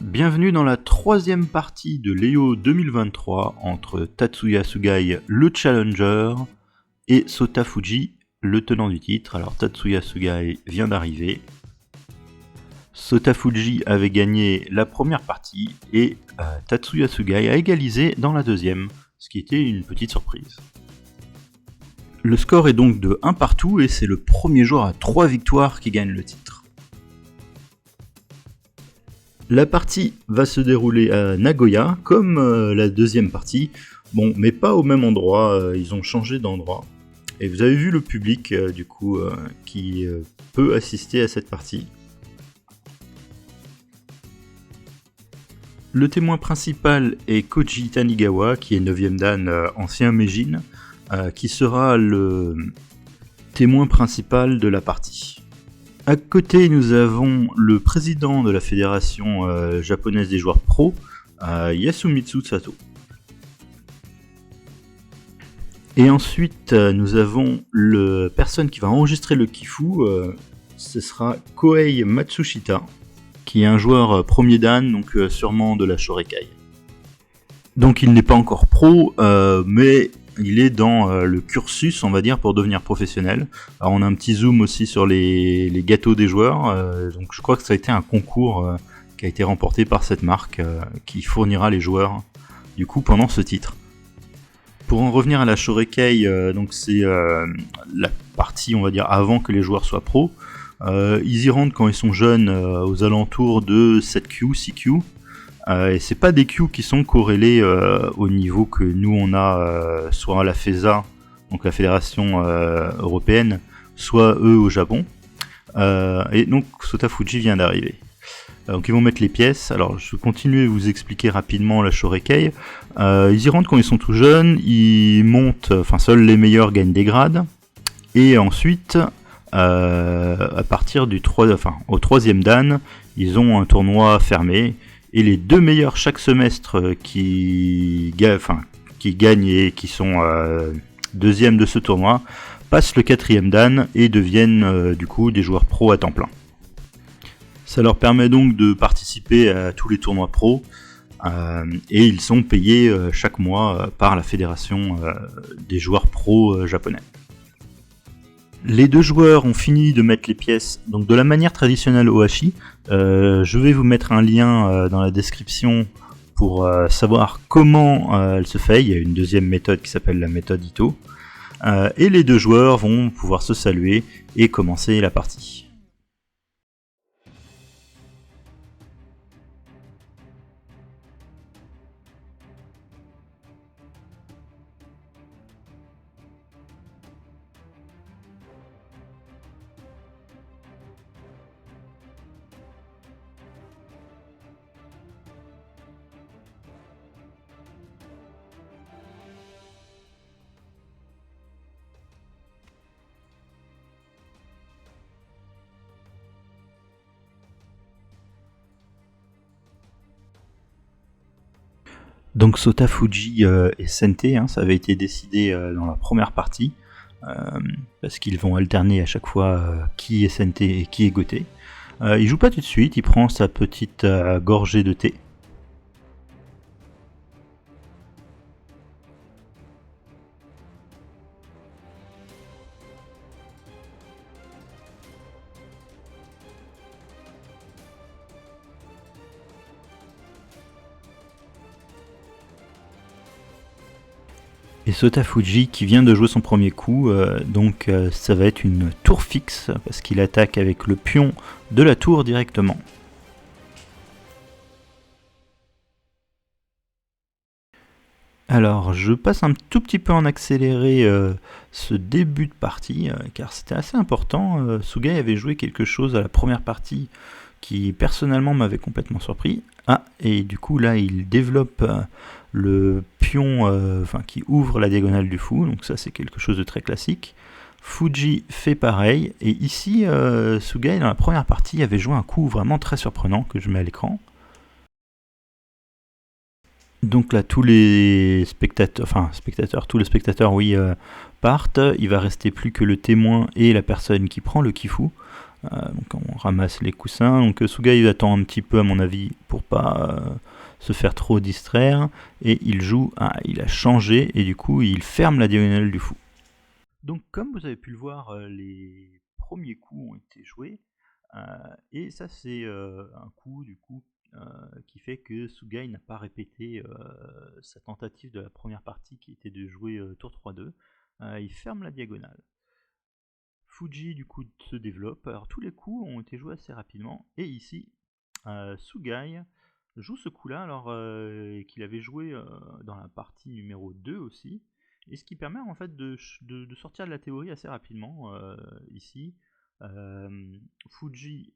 Bienvenue dans la troisième partie de Léo 2023 entre Tatsuya Sugai, le challenger, et Sota Fuji, le tenant du titre. Alors Tatsuya Sugai vient d'arriver. Sota Fuji avait gagné la première partie et Tatsuya Sugai a égalisé dans la deuxième, ce qui était une petite surprise. Le score est donc de 1 partout et c'est le premier joueur à 3 victoires qui gagne le titre. La partie va se dérouler à Nagoya, comme la deuxième partie, bon, mais pas au même endroit, ils ont changé d'endroit. Et vous avez vu le public, qui peut assister à cette partie. Le témoin principal est Koji Tanigawa, qui est 9ème dan, ancien Meijin, qui sera le témoin principal de la partie. À côté, nous avons le président de la fédération japonaise des joueurs pro, Yasumitsu Sato. Et ensuite, nous avons la personne qui va enregistrer le Kifu, ce sera Kohei Matsushita, qui est un joueur premier dan, donc sûrement de la Shorekai. Donc il n'est pas encore pro, mais il est dans le cursus, on va dire, pour devenir professionnel. Alors on a un petit zoom aussi sur les gâteaux des joueurs, donc je crois que ça a été un concours qui a été remporté par cette marque, qui fournira les joueurs du coup pendant ce titre. Pour en revenir à la Shorekai, donc c'est la partie, on va dire, avant que les joueurs soient pros. Ils y rentrent quand ils sont jeunes, aux alentours de 7Q, 6Q. Et c'est pas des Q qui sont corrélés au niveau que nous on a soit à la FESA, donc la fédération européenne, soit eux au Japon. Et donc Sota Fuji vient d'arriver. Donc ils vont mettre les pièces. Alors je vais continuer à vous expliquer rapidement la Shorekai. Ils y rentrent quand ils sont tout jeunes, ils montent, enfin seuls les meilleurs gagnent des grades. Et ensuite, à partir au 3ème dan, ils ont un tournoi fermé. Et les 2 meilleurs chaque semestre qui gagnent et qui sont deuxième de ce tournoi passent le 4ème dan et deviennent du coup des joueurs pro à temps plein. Ça leur permet donc de participer à tous les tournois pro et ils sont payés chaque mois par la fédération des joueurs pro japonais. Les 2 joueurs ont fini de mettre les pièces donc de la manière traditionnelle Ohashi. Je vais vous mettre un lien dans la description pour savoir comment elle se fait. Il y a une deuxième méthode qui s'appelle la méthode Ito. Et les 2 joueurs vont pouvoir se saluer et commencer la partie. Donc Sota Fuji et Sente, ça avait été décidé dans la première partie, parce qu'ils vont alterner à chaque fois qui est Sente et qui est Goté. Il joue pas tout de suite, il prend sa petite gorgée de thé. Et Sota Fuji qui vient de jouer son premier coup, donc ça va être une tour fixe, parce qu'il attaque avec le pion de la tour directement. Alors je passe un tout petit peu en accéléré ce début de partie, car c'était assez important. Sugai avait joué quelque chose à la première partie qui personnellement m'avait complètement surpris. Et du coup là il développe le pion qui ouvre la diagonale du fou, donc ça c'est quelque chose de très classique. Fuji fait pareil, et ici Sugai dans la première partie avait joué un coup vraiment très surprenant que je mets à l'écran. Donc là tous les spectateurs partent, il va rester plus que le témoin et la personne qui prend le Kifu. Donc on ramasse les coussins. Donc Sugai attend un petit peu à mon avis pour pas se faire trop distraire. Et il joue, il a changé et du coup il ferme la diagonale du fou. Donc comme vous avez pu le voir, les premiers coups ont été joués. Et ça c'est un coup du coup qui fait que Sugai n'a pas répété sa tentative de la première partie qui était de jouer tour 3-2. Il ferme la diagonale. Fuji du coup se développe. Alors tous les coups ont été joués assez rapidement. Et ici, Sugai joue ce coup-là alors qu'il avait joué dans la partie numéro 2 aussi. Et ce qui permet en fait de sortir de la théorie assez rapidement ici. Fuji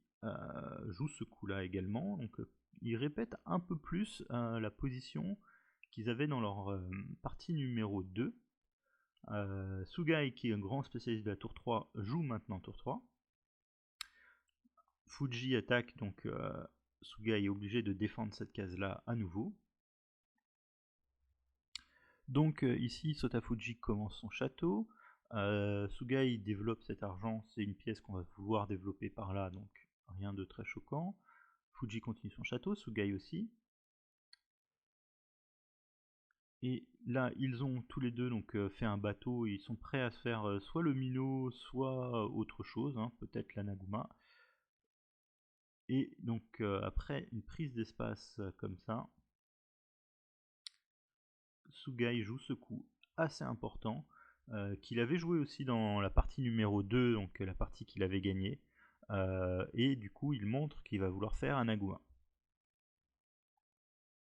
joue ce coup-là également. Donc ils répètent un peu plus la position qu'ils avaient dans leur partie numéro 2. Sugai, qui est un grand spécialiste de la tour 3, joue maintenant tour 3. Fuji attaque, donc Sugai est obligé de défendre cette case-là à nouveau. Donc ici, Sotafuji commence son château. Sugai développe cet argent, c'est une pièce qu'on va vouloir développer par là, donc rien de très choquant. Fuji continue son château, Sugai aussi. Et là, ils ont tous les deux donc fait un bateau, et ils sont prêts à se faire soit le minot, soit autre chose, hein, peut-être la Naguma. Et donc après une prise d'espace comme ça, Sugai joue ce coup assez important, qu'il avait joué aussi dans la partie numéro 2, donc la partie qu'il avait gagnée. Et du coup il montre qu'il va vouloir faire un Naguma.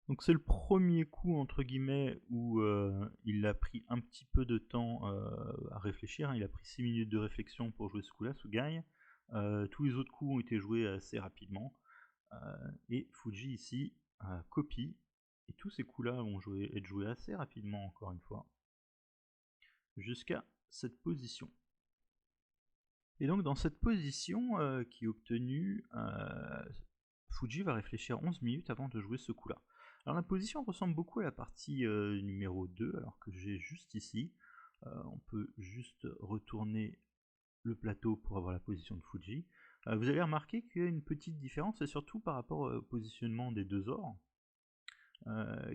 Donc c'est le premier coup entre guillemets où il a pris un petit peu de temps à réfléchir, hein. Il a pris 6 minutes de réflexion pour jouer ce coup-là, Sugai. Tous les autres coups ont été joués assez rapidement. Et Fuji ici copie, et tous ces coups-là vont être joués assez rapidement encore une fois, jusqu'à cette position. Et donc dans cette position qui est obtenue, Fuji va réfléchir 11 minutes avant de jouer ce coup-là. Alors la position ressemble beaucoup à la partie numéro 2, alors que j'ai juste ici. On peut juste retourner le plateau pour avoir la position de Fuji. Vous allez remarquer qu'il y a une petite différence, et surtout par rapport au positionnement des deux ors,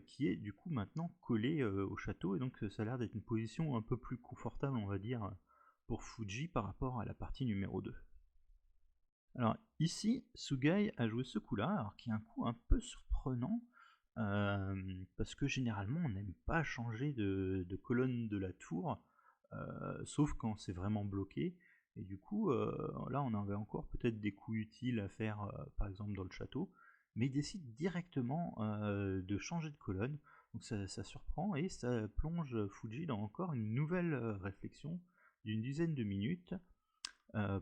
qui est du coup maintenant collé au château, et donc ça a l'air d'être une position un peu plus confortable, on va dire, pour Fuji par rapport à la partie numéro 2. Alors ici, Sugai a joué ce coup-là, alors qui est un coup un peu surprenant, parce que généralement on n'aime pas changer de colonne de la tour, sauf quand c'est vraiment bloqué. Et du coup, là on avait encore peut-être des coups utiles à faire, par exemple dans le château, mais il décide directement de changer de colonne. Donc ça surprend, et ça plonge Fuji dans encore une nouvelle réflexion d'une dizaine de minutes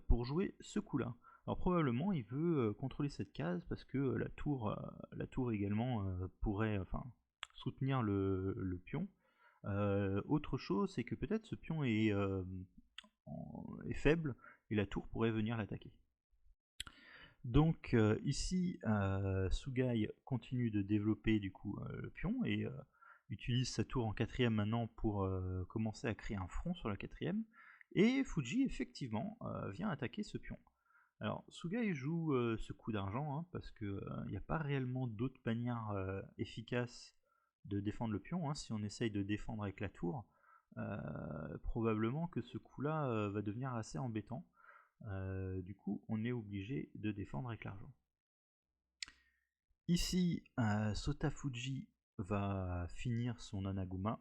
pour jouer ce coup-là. Alors probablement il veut contrôler cette case parce que la tour également pourrait soutenir le pion. Autre chose, c'est que peut-être ce pion est faible et la tour pourrait venir l'attaquer. Donc ici, Sugai continue de développer du coup le pion et utilise sa tour en quatrième maintenant pour commencer à créer un front sur la quatrième. Et Fuji effectivement vient attaquer ce pion. Alors Sugai joue ce coup d'argent, hein, parce qu'il n'y a pas réellement d'autre manière efficace de défendre le pion, hein. Si on essaye de défendre avec la tour, probablement que ce coup-là va devenir assez embêtant. Du coup, on est obligé de défendre avec l'argent. Ici, Sotafuji va finir son Anaguma.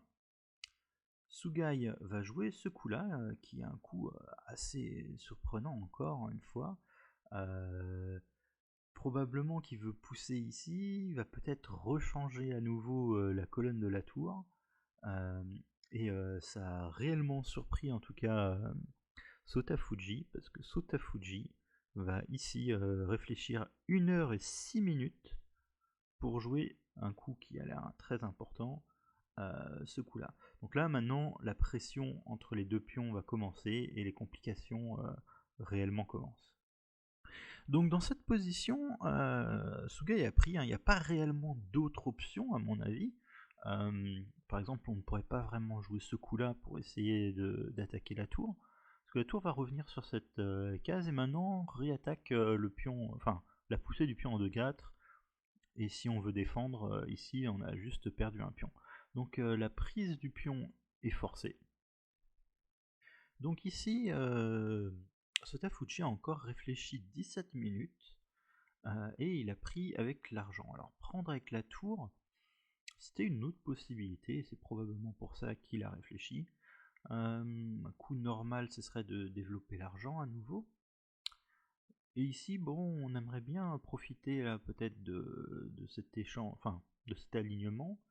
Sugai va jouer ce coup-là, qui est un coup assez surprenant encore une fois. Probablement qu'il veut pousser ici, il va peut-être rechanger à nouveau la colonne de la tour. Et ça a réellement surpris en tout cas Sotafuji, parce que Sotafuji va ici réfléchir 1 heure et 6 minutes pour jouer un coup qui a l'air très important, ce coup-là. Donc là maintenant la pression entre les deux pions va commencer et les complications réellement commencent. Donc dans cette position, Sugai a pris, hein, il n'y a pas réellement d'autres options à mon avis. Par exemple, on ne pourrait pas vraiment jouer ce coup-là pour essayer d'attaquer la tour. Parce que la tour va revenir sur cette case et maintenant réattaque le pion, enfin la poussée du pion en 2-4. Et si on veut défendre, ici on a juste perdu un pion. Donc la prise du pion est forcée. Donc ici, Sotafuji a encore réfléchi 17 minutes et il a pris avec l'argent. Alors prendre avec la tour, c'était une autre possibilité, c'est probablement pour ça qu'il a réfléchi. Un coup normal, ce serait de développer l'argent à nouveau. Et ici, bon, on aimerait bien profiter là peut-être de cet échange, enfin de cet alignement.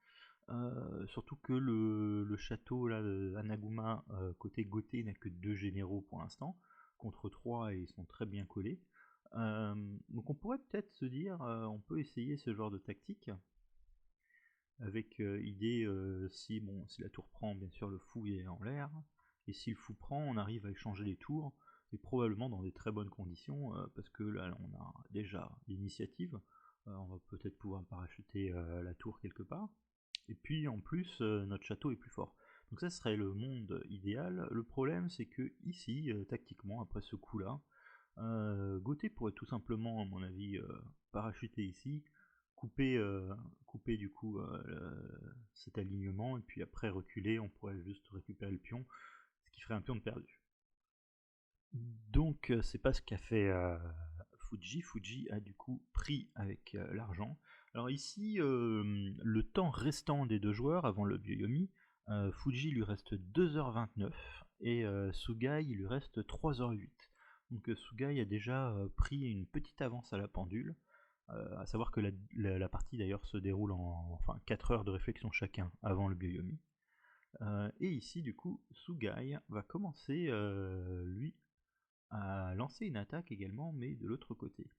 Surtout que le château là, de Hanaguma côté Goté n'a que 2 généraux pour l'instant, contre 3 et ils sont très bien collés. Donc on pourrait peut-être se dire, on peut essayer ce genre de tactique, avec idée si la tour prend, bien sûr le fou est en l'air, et si le fou prend, on arrive à échanger les tours, et probablement dans des très bonnes conditions, parce que là on a déjà l'initiative, on va peut-être pouvoir parachuter la tour quelque part. Et puis en plus, notre château est plus fort. Donc ça serait le monde idéal. Le problème c'est que ici, tactiquement, après ce coup-là, Gauthier pourrait tout simplement, à mon avis, parachuter ici, couper, couper du coup cet alignement, et puis après reculer, on pourrait juste récupérer le pion, ce qui ferait un pion de perdu. Donc c'est pas ce qu'a fait Fuji. Fuji a du coup pris avec l'argent. Alors ici, le temps restant des deux joueurs avant le Byoyomi, Fuji lui reste 2h29 et Sugai il lui reste 3h08. Donc Sugai a déjà pris une petite avance à la pendule, à savoir que la partie d'ailleurs se déroule en 4 heures de réflexion chacun avant le Byoyomi. Et ici du coup Sugai va commencer lui à lancer une attaque également, mais de l'autre côté.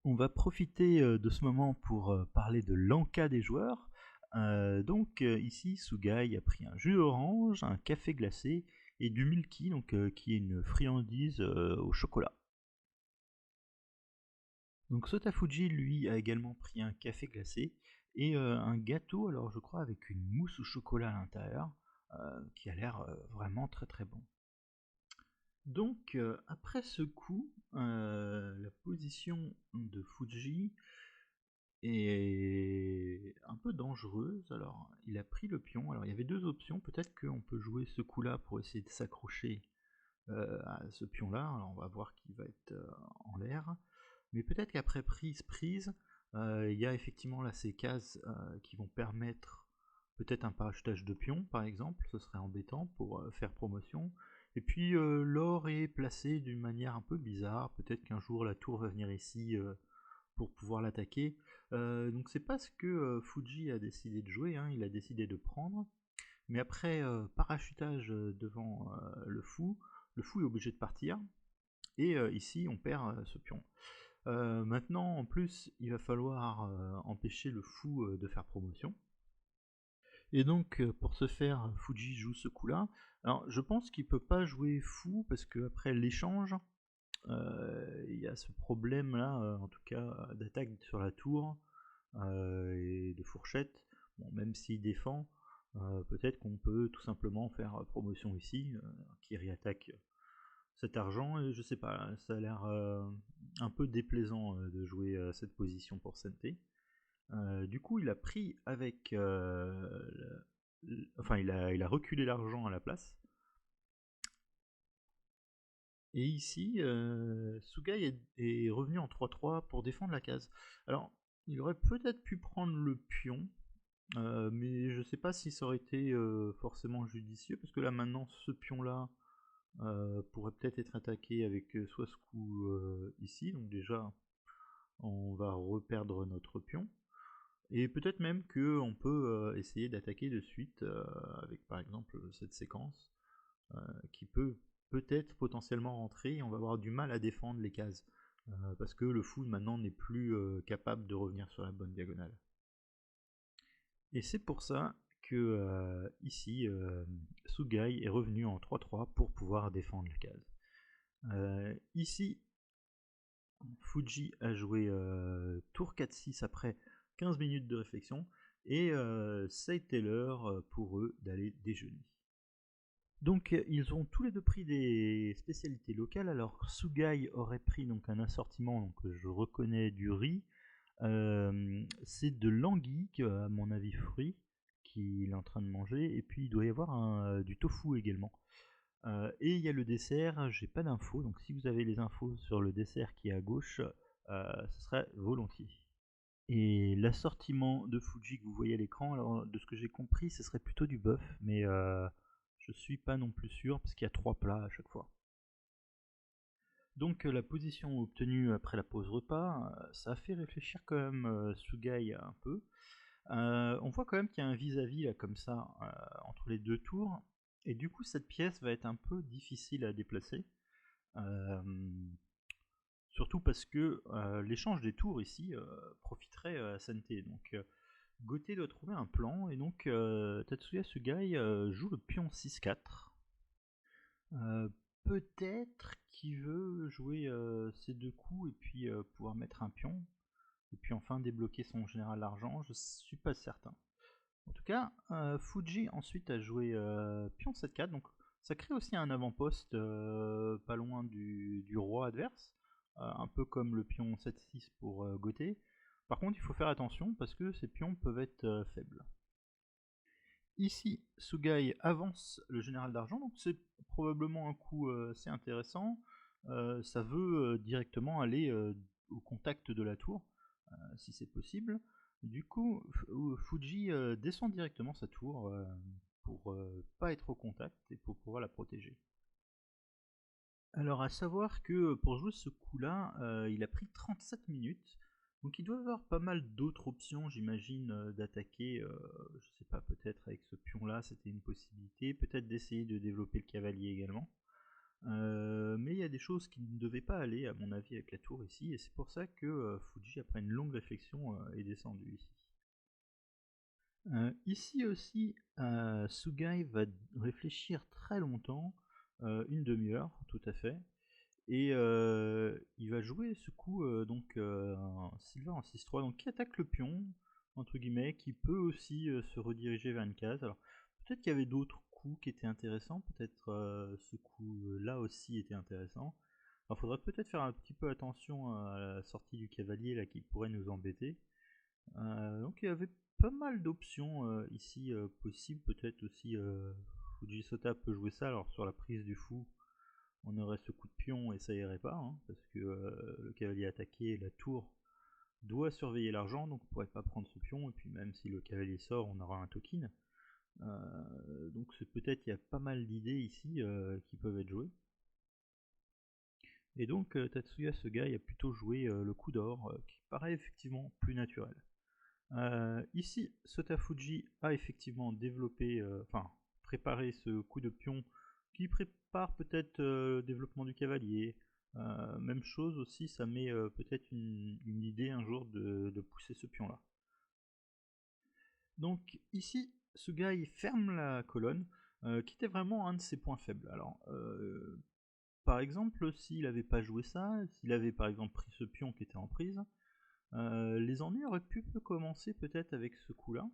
On va profiter de ce moment pour parler de l'encas des joueurs. Donc ici, Sugai a pris un jus d'orange, un café glacé et du milky, donc, qui est une friandise au chocolat. Donc Sotafuji, lui, a également pris un café glacé et un gâteau, alors je crois avec une mousse au chocolat à l'intérieur, qui a l'air vraiment très très bon. Donc après ce coup, la position de Fuji est un peu dangereuse. Alors il a pris le pion, alors il y avait deux options, peut-être qu'on peut jouer ce coup là pour essayer de s'accrocher à ce pion là, alors on va voir qu'il va être en l'air, mais peut-être qu'après prise, il y a effectivement là ces cases qui vont permettre peut-être un parachutage de pion par exemple, ce serait embêtant pour faire promotion. Et puis l'or est placé d'une manière un peu bizarre, peut-être qu'un jour la tour va venir ici pour pouvoir l'attaquer. Donc c'est pas ce que Fuji a décidé de jouer, hein, il a décidé de prendre, mais après parachutage devant le fou est obligé de partir, et ici on perd ce pion. Maintenant en plus il va falloir empêcher le fou de faire promotion. Et donc pour ce faire, Fuji joue ce coup là. Alors je pense qu'il peut pas jouer fou parce que après l'échange, il y a ce problème là, en tout cas d'attaque sur la tour et de fourchette. Bon, même s'il défend, peut-être qu'on peut tout simplement faire promotion ici, qui réattaque cet argent, et je sais pas, ça a l'air un peu déplaisant de jouer cette position pour Sente. Du coup, il a pris avec. Enfin, il a reculé l'argent à la place. Et ici, Sugai est revenu en 3-3 pour défendre la case. Alors, il aurait peut-être pu prendre le pion, mais je sais pas si ça aurait été forcément judicieux, parce que là maintenant, ce pion-là pourrait peut-être être attaqué avec soit ce coup ici, donc déjà, on va reperdre notre pion. Et peut-être même qu'on peut essayer d'attaquer de suite avec par exemple cette séquence qui peut peut-être potentiellement rentrer, et on va avoir du mal à défendre les cases parce que le fou maintenant n'est plus capable de revenir sur la bonne diagonale. Et c'est pour ça que ici Sugai est revenu en 3-3 pour pouvoir défendre la case. Ici Fuji a joué tour 4-6 après 15 minutes de réflexion, et ça a été l'heure pour eux d'aller déjeuner. Donc ils ont tous les deux pris des spécialités locales. Alors Sugai aurait pris donc un assortiment, donc je reconnais du riz. C'est de l'anguille, à mon avis fruit, qu'il est en train de manger. Et puis il doit y avoir du tofu également. Et il y a le dessert, j'ai pas d'infos, donc si vous avez les infos sur le dessert qui est à gauche, ce serait volontiers. Et l'assortiment de Fuji que vous voyez à l'écran, alors de ce que j'ai compris, ce serait plutôt du bœuf, mais je suis pas non plus sûr parce qu'il y a 3 plats à chaque fois. Donc la position obtenue après la pause repas, ça a fait réfléchir quand même Sugai un peu. On voit quand même qu'il y a un vis-à-vis là comme ça entre les deux tours, et du coup cette pièce va être un peu difficile à déplacer. Surtout parce que l'échange des tours ici profiterait à Sente. Donc Goté doit trouver un plan, et donc Tatsuya Sugai joue le pion 6-4. Peut-être qu'il veut jouer ces deux coups et puis pouvoir mettre un pion, et puis enfin débloquer son général d'argent, je suis pas certain. En tout cas, Fuji ensuite a joué pion 7-4, donc ça crée aussi un avant-poste pas loin du roi adverse, un peu comme le pion 7-6 pour Goté. Par contre, il faut faire attention parce que ces pions peuvent être faibles. Ici, Sugai avance le général d'argent, donc c'est probablement un coup assez intéressant. Ça veut directement aller au contact de la tour, si c'est possible. Du coup, Fuji descend directement sa tour pour pas être au contact et pour pouvoir la protéger. Alors à savoir que pour jouer ce coup-là, il a pris 37 minutes, donc il doit avoir pas mal d'autres options, j'imagine, d'attaquer, je sais pas, peut-être avec ce pion-là, c'était une possibilité, peut-être d'essayer de développer le cavalier également. Mais il y a des choses qui ne devaient pas aller, à mon avis, avec la tour ici, et c'est pour ça que Fuji, après une longue réflexion, est descendu ici. Ici aussi, Sugai va réfléchir très longtemps, une demi-heure tout à fait, et il va jouer ce coup donc un Silver en 6-3, donc qui attaque le pion, entre guillemets, qui peut aussi se rediriger vers une case. Alors peut-être qu'il y avait d'autres coups qui étaient intéressants, peut-être ce coup-là aussi était intéressant. Alors faudra peut-être faire un petit peu attention à la sortie du cavalier là qui pourrait nous embêter. Donc il y avait pas mal d'options ici possibles, peut-être aussi Fujisota peut jouer ça, alors sur la prise du fou on aurait ce coup de pion et ça irait pas, hein, parce que le cavalier attaqué, la tour doit surveiller l'argent, donc on pourrait pas prendre ce pion, et puis même si le cavalier sort, on aura un token. Donc c'est peut-être il y a pas mal d'idées ici qui peuvent être jouées. Et donc Tatsuya Sugai a plutôt joué le coup d'or, qui paraît effectivement plus naturel. Ici, Sotafuji a effectivement développé, préparé ce coup de pion qui prépare peut-être le développement du cavalier. Même chose aussi, ça met peut-être une idée un jour de pousser ce pion-là. Donc ici, Sugai ferme la colonne, qui était vraiment un de ses points faibles. Alors, par exemple, s'il n'avait pas joué ça, s'il avait par exemple pris ce pion qui était en prise, les ennuis auraient pu commencer peut-être avec ce coup-là.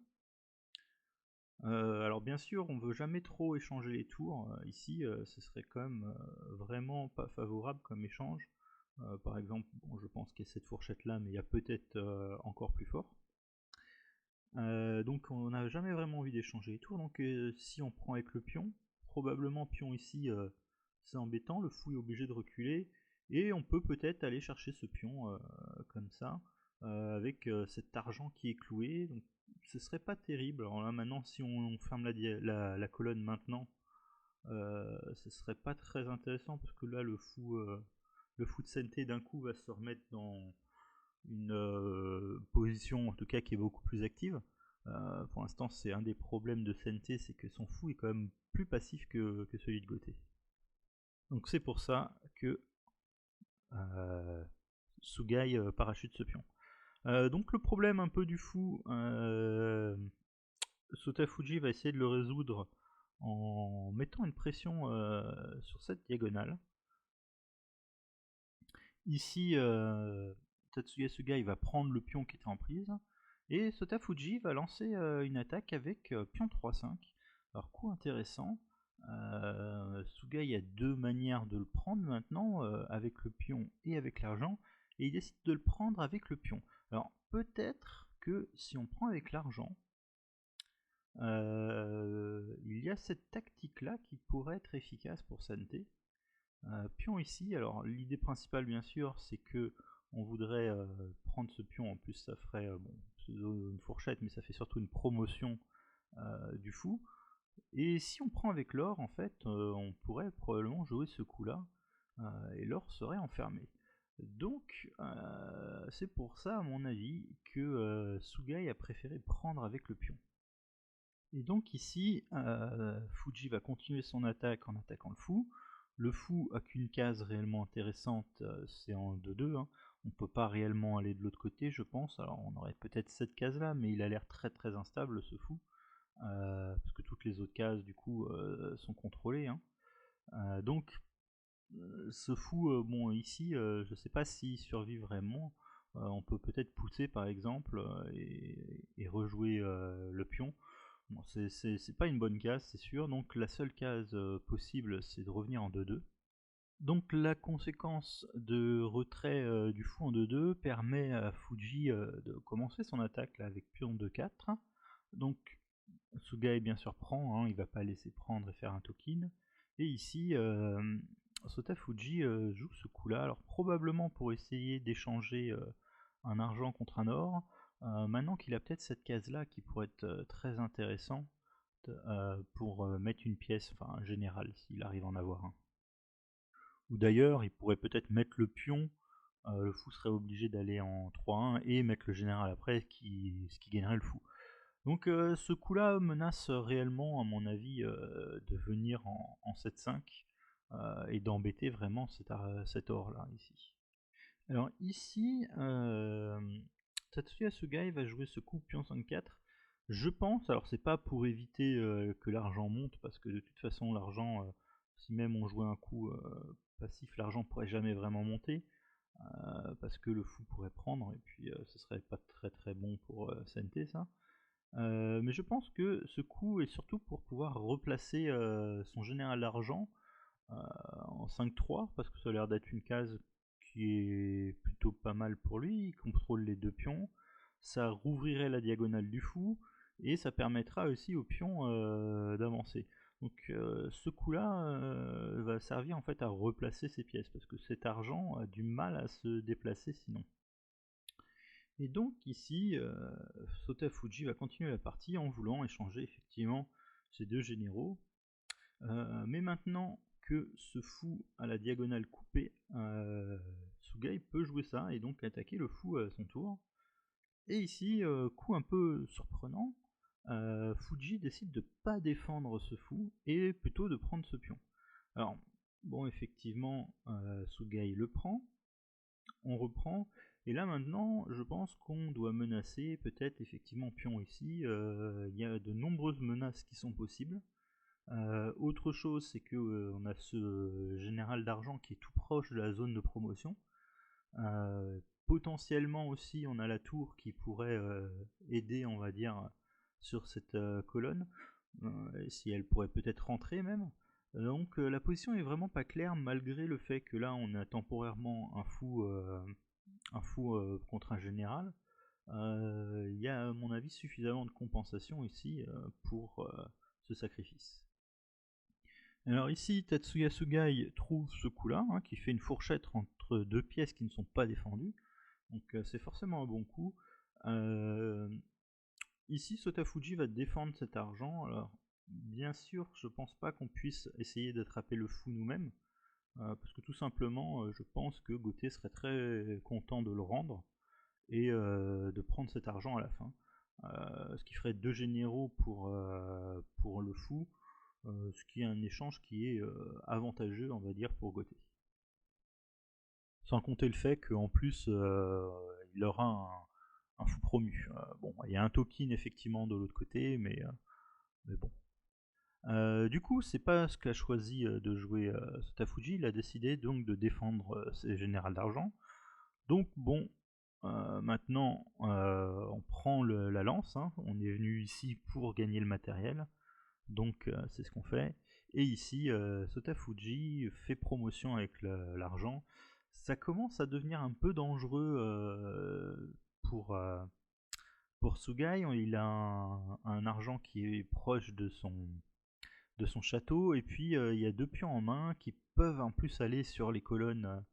Alors bien sûr, on veut jamais trop échanger les tours. Ici, ce serait quand même vraiment pas favorable comme échange. Par exemple, bon, je pense qu'il y a cette fourchette-là, mais il y a peut-être encore plus fort. Donc on n'a jamais vraiment envie d'échanger les tours. Donc si on prend avec le pion, probablement pion ici, c'est embêtant. Le fou est obligé de reculer. Et on peut peut-être aller chercher ce pion comme ça, avec cet argent qui est cloué. Donc ce serait pas terrible. Alors là maintenant, si on ferme la colonne maintenant, ce serait pas très intéressant parce que là le fou de Sente d'un coup va se remettre dans une position en tout cas qui est beaucoup plus active. Pour l'instant, c'est un des problèmes de Sente, c'est que son fou est quand même plus passif que celui de Goté. Donc c'est pour ça que Sugai parachute ce pion. Donc le problème un peu du fou, Sotafuji va essayer de le résoudre en mettant une pression sur cette diagonale. Ici, Tatsuya Sugai va prendre le pion qui était en prise, et Sotafuji va lancer une attaque avec pion 3-5. Alors coup intéressant, Sugai a deux manières de le prendre maintenant, avec le pion et avec l'argent, et il décide de le prendre avec le pion. Alors peut-être que si on prend avec l'argent, il y a cette tactique-là qui pourrait être efficace pour Sante. Pion ici, alors l'idée principale bien sûr, c'est que on voudrait prendre ce pion, en plus ça ferait une fourchette, mais ça fait surtout une promotion du fou. Et si on prend avec l'or, en fait, on pourrait probablement jouer ce coup-là, et l'or serait enfermé. Donc, c'est pour ça, à mon avis, que Sugai a préféré prendre avec le pion. Et donc ici, Fuji va continuer son attaque en attaquant le fou. Le fou a qu'une case réellement intéressante, c'est en 2-2. Hein. On ne peut pas réellement aller de l'autre côté, je pense. Alors on aurait peut-être cette case-là, mais il a l'air très très instable, ce fou. Parce que toutes les autres cases, du coup, sont contrôlées. Hein. Donc, ce fou, bon, ici, je sais pas s'il survit vraiment. On peut peut-être pousser, par exemple, et rejouer le pion. Bon, c'est pas une bonne case, c'est sûr. Donc la seule case possible, c'est de revenir en 2-2. Donc la conséquence de retrait du fou en 2-2 permet à Fuji de commencer son attaque là, avec pion 2-4. Donc Sugai bien sûr prend, hein, il va pas laisser prendre et faire un token. Et ici, Sota Fuji joue ce coup-là, alors probablement pour essayer d'échanger un argent contre un or. Maintenant qu'il a peut-être cette case-là qui pourrait être très intéressante pour mettre une pièce, enfin un général s'il arrive à en avoir un. Ou d'ailleurs, il pourrait peut-être mettre le pion, le fou serait obligé d'aller en 3-1 et mettre le général après, ce qui gagnerait le fou. Donc ce coup-là menace réellement, à mon avis, de venir en 7-5 et d'embêter vraiment cet or-là, ici. Alors ici, Tatsuya Sugai va jouer ce coup pion 5-4. Je pense, alors c'est pas pour éviter que l'argent monte, parce que de toute façon l'argent, si même on jouait un coup passif, l'argent pourrait jamais vraiment monter, parce que le fou pourrait prendre, et puis ce serait pas très très bon pour Sente ça. Mais je pense que ce coup est surtout pour pouvoir replacer son général d'argent en 5-3, parce que ça a l'air d'être une case qui est plutôt pas mal pour lui, il contrôle les deux pions, ça rouvrirait la diagonale du fou, et ça permettra aussi au pion d'avancer. Donc ce coup-là va servir en fait à replacer ses pièces, parce que cet argent a du mal à se déplacer sinon. Et donc ici, Sota Fuji va continuer la partie en voulant échanger effectivement ces deux généraux. Mais maintenant que ce fou à la diagonale coupée, Sugai peut jouer ça et donc attaquer le fou à son tour. Et ici, coup un peu surprenant, Fuji décide de pas défendre ce fou et plutôt de prendre ce pion. Alors, bon, effectivement, Sugai le prend, on reprend, et là maintenant, je pense qu'on doit menacer peut-être effectivement pion ici. Il y a de nombreuses menaces qui sont possibles. Autre chose, c'est que on a ce général d'argent qui est tout proche de la zone de promotion. Potentiellement aussi, on a la tour qui pourrait aider, on va dire, sur cette colonne, si elle pourrait peut-être rentrer même. Donc la position est vraiment pas claire, malgré le fait que là on a temporairement un fou contre un général. Il y a à mon avis suffisamment de compensation ici pour ce sacrifice. Alors ici, Tatsuya Sugai trouve ce coup-là, hein, qui fait une fourchette entre deux pièces qui ne sont pas défendues. Donc c'est forcément un bon coup. Ici, Sota Fuji va défendre cet argent. Alors, bien sûr, je pense pas qu'on puisse essayer d'attraper le fou nous-mêmes. Parce que tout simplement, je pense que Gauthier serait très content de le rendre et de prendre cet argent à la fin. Ce qui ferait deux généraux pour le fou, ce qui est un échange qui est avantageux, on va dire, pour Gauthier. Sans compter le fait qu'en plus, il aura un fou promu. Bon, il y a un token effectivement de l'autre côté, mais bon. Du coup, c'est pas ce qu'a choisi de jouer Sota Fuji, il a décidé donc de défendre ses générales d'argent. Donc bon, maintenant on prend la lance, hein. On est venu ici pour gagner le matériel, donc c'est ce qu'on fait. Et ici, Sotafuji fait promotion avec l'argent. Ça commence à devenir un peu dangereux pour Sugai. Il a un argent qui est proche de son château, et puis il y a 2 pions en main qui peuvent en plus aller sur les colonnes,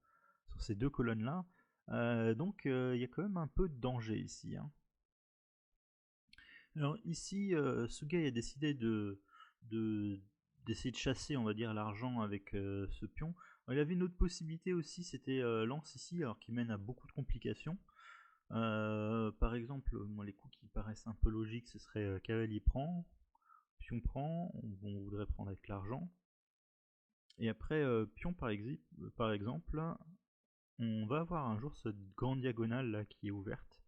sur ces 2 colonnes là. Donc il y a quand même un peu de danger ici, hein. Alors ici, Sugai a décidé d'essayer de chasser, on va dire, l'argent avec ce pion. Alors, il avait une autre possibilité aussi, c'était lance ici, alors qui mène à beaucoup de complications. Par exemple, moi, les coups qui paraissent un peu logiques, ce serait cavalier prend, pion prend, on voudrait prendre avec l'argent. Et après, pion par exemple, on va avoir un jour cette grande diagonale là qui est ouverte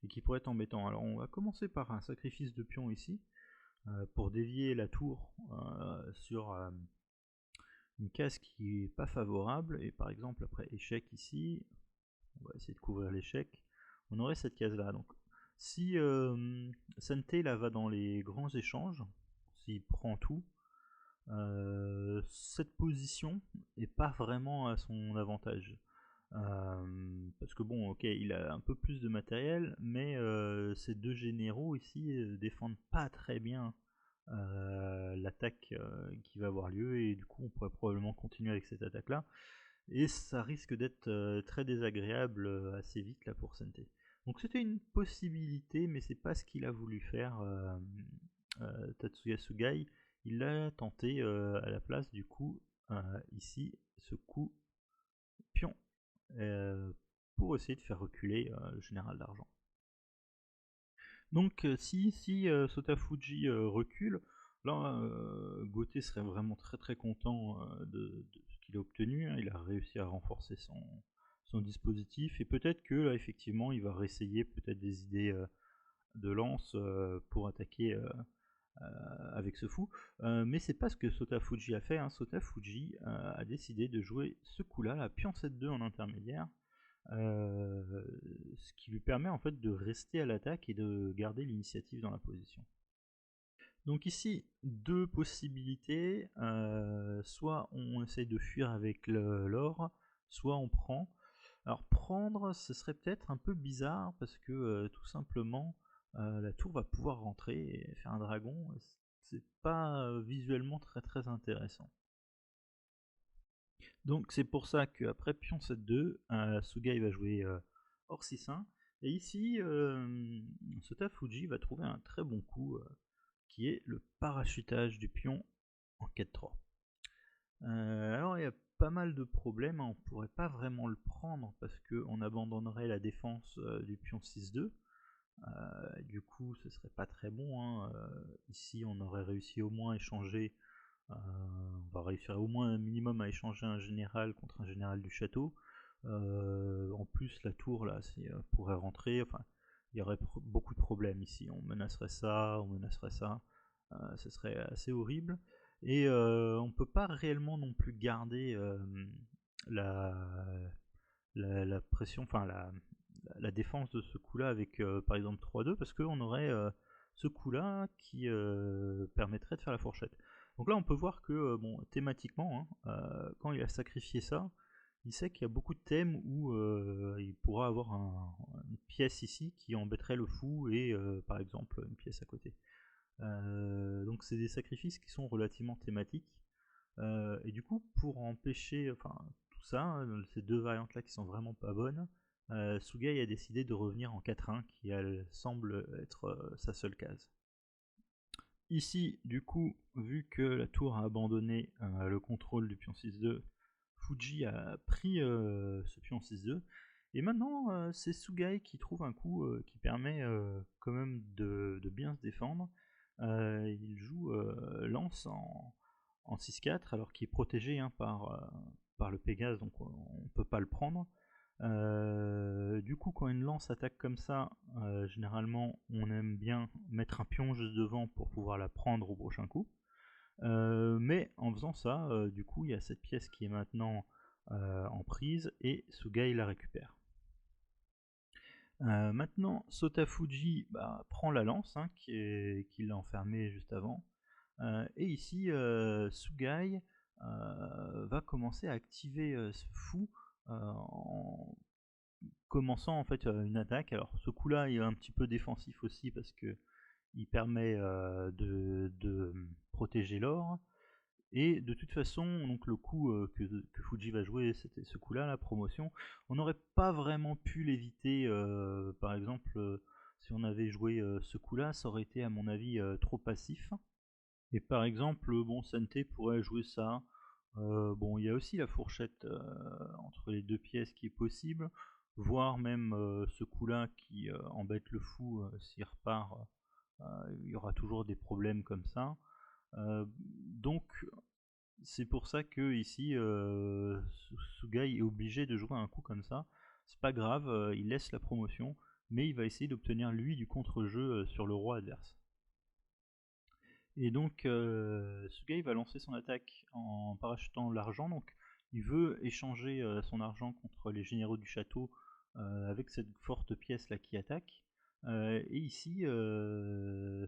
et qui pourrait être embêtant. Alors on va commencer par un sacrifice de pion ici pour dévier la tour sur une case qui est pas favorable, et par exemple après échec ici, on va essayer de couvrir l'échec, on aurait cette case là. Donc si Sante là va dans les grands échanges, s'il prend tout, cette position est pas vraiment à son avantage. Parce que bon, ok, il a un peu plus de matériel, mais ces 2 généraux ici défendent pas très bien l'attaque qui va avoir lieu, et du coup on pourrait probablement continuer avec cette attaque là, et ça risque d'être très désagréable assez vite là pour Sente. Donc c'était une possibilité, mais c'est pas ce qu'il a voulu faire Tatsuya Sugai. Il a tenté à la place du coup ici ce coup pion pour essayer de faire reculer le général d'argent. Donc si Sotafuji recule, là Goté serait vraiment très content de ce qu'il a obtenu, hein. Il a réussi à renforcer son dispositif, et peut-être que là effectivement il va réessayer peut-être des idées de lance pour attaquer avec ce fou, mais c'est pas ce que Sotafuji a fait, hein. Sotafuji a décidé de jouer ce coup là, la pion 7-2 en intermédiaire, ce qui lui permet en fait de rester à l'attaque et de garder l'initiative dans la position. Donc ici, 2 possibilités, soit on essaye de fuir avec l'or, soit on prend. Alors prendre, ce serait peut-être un peu bizarre, parce que tout simplement, la tour va pouvoir rentrer et faire un dragon, c'est pas visuellement très intéressant. Donc c'est pour ça qu'après pion 7-2, Sugai va jouer hors 6-1, et ici Sotafuji va trouver un très bon coup qui est le parachutage du pion en 4-3. Alors il y a pas mal de problèmes, hein. On pourrait pas vraiment le prendre parce qu'on abandonnerait la défense du pion 6-2. Du coup ce serait pas très bon, hein. Ici on aurait réussi au moins à échanger, on va réussir au moins un minimum à échanger un général contre un général du château. En plus la tour là pourrait rentrer, enfin il y aurait beaucoup de problèmes ici, on menacerait ça, ce serait assez horrible, et on peut pas réellement non plus garder la, la pression, enfin la défense de ce coup là avec par exemple 3-2, parce qu'on aurait ce coup là qui permettrait de faire la fourchette. Donc là on peut voir que bon, thématiquement, hein, quand il a sacrifié ça, il sait qu'il y a beaucoup de thèmes où il pourra avoir une pièce ici qui embêterait le fou, et par exemple une pièce à côté. Donc c'est des sacrifices qui sont relativement thématiques, et du coup pour empêcher tout ça, hein, ces 2 variantes là qui sont vraiment pas bonnes, Sugai a décidé de revenir en 4-1 qui semble être sa seule case. Ici du coup, vu que la tour a abandonné le contrôle du pion 6-2, Fuji a pris ce pion 6-2, et maintenant c'est Sugai qui trouve un coup qui permet quand même de bien se défendre. Il joue lance en 6-4, alors qu'il est protégé, hein, par le Pégase, donc on ne peut pas le prendre. Du coup quand une lance attaque comme ça, généralement on aime bien mettre un pion juste devant pour pouvoir la prendre au prochain coup. Mais en faisant ça, du coup il y a cette pièce qui est maintenant en prise, et Sugai la récupère. Maintenant Sotafuji prend la lance, hein, qu'il a enfermée juste avant. Et ici, Sugai va commencer à activer ce fou en commençant en fait une attaque. Alors ce coup-là il est un petit peu défensif aussi parce que il permet de protéger l'or. Et de toute façon, donc le coup que Fuji va jouer, c'était ce coup-là, la promotion. On n'aurait pas vraiment pu l'éviter. Par exemple, si on avait joué ce coup-là, ça aurait été à mon avis trop passif. Et par exemple, bon, Sante pourrait jouer ça. Bon, il y a aussi la fourchette entre les deux pièces qui est possible, voire même ce coup-là qui embête le fou s'il repart. Il y aura toujours des problèmes comme ça. Donc c'est pour ça que ici Sugai est obligé de jouer un coup comme ça. C'est pas grave, il laisse la promotion, mais il va essayer d'obtenir lui du contre-jeu sur le roi adverse. Et donc Sugai va lancer son attaque en parachutant l'argent, donc il veut échanger son argent contre les généraux du château avec cette forte pièce là qui attaque. Et ici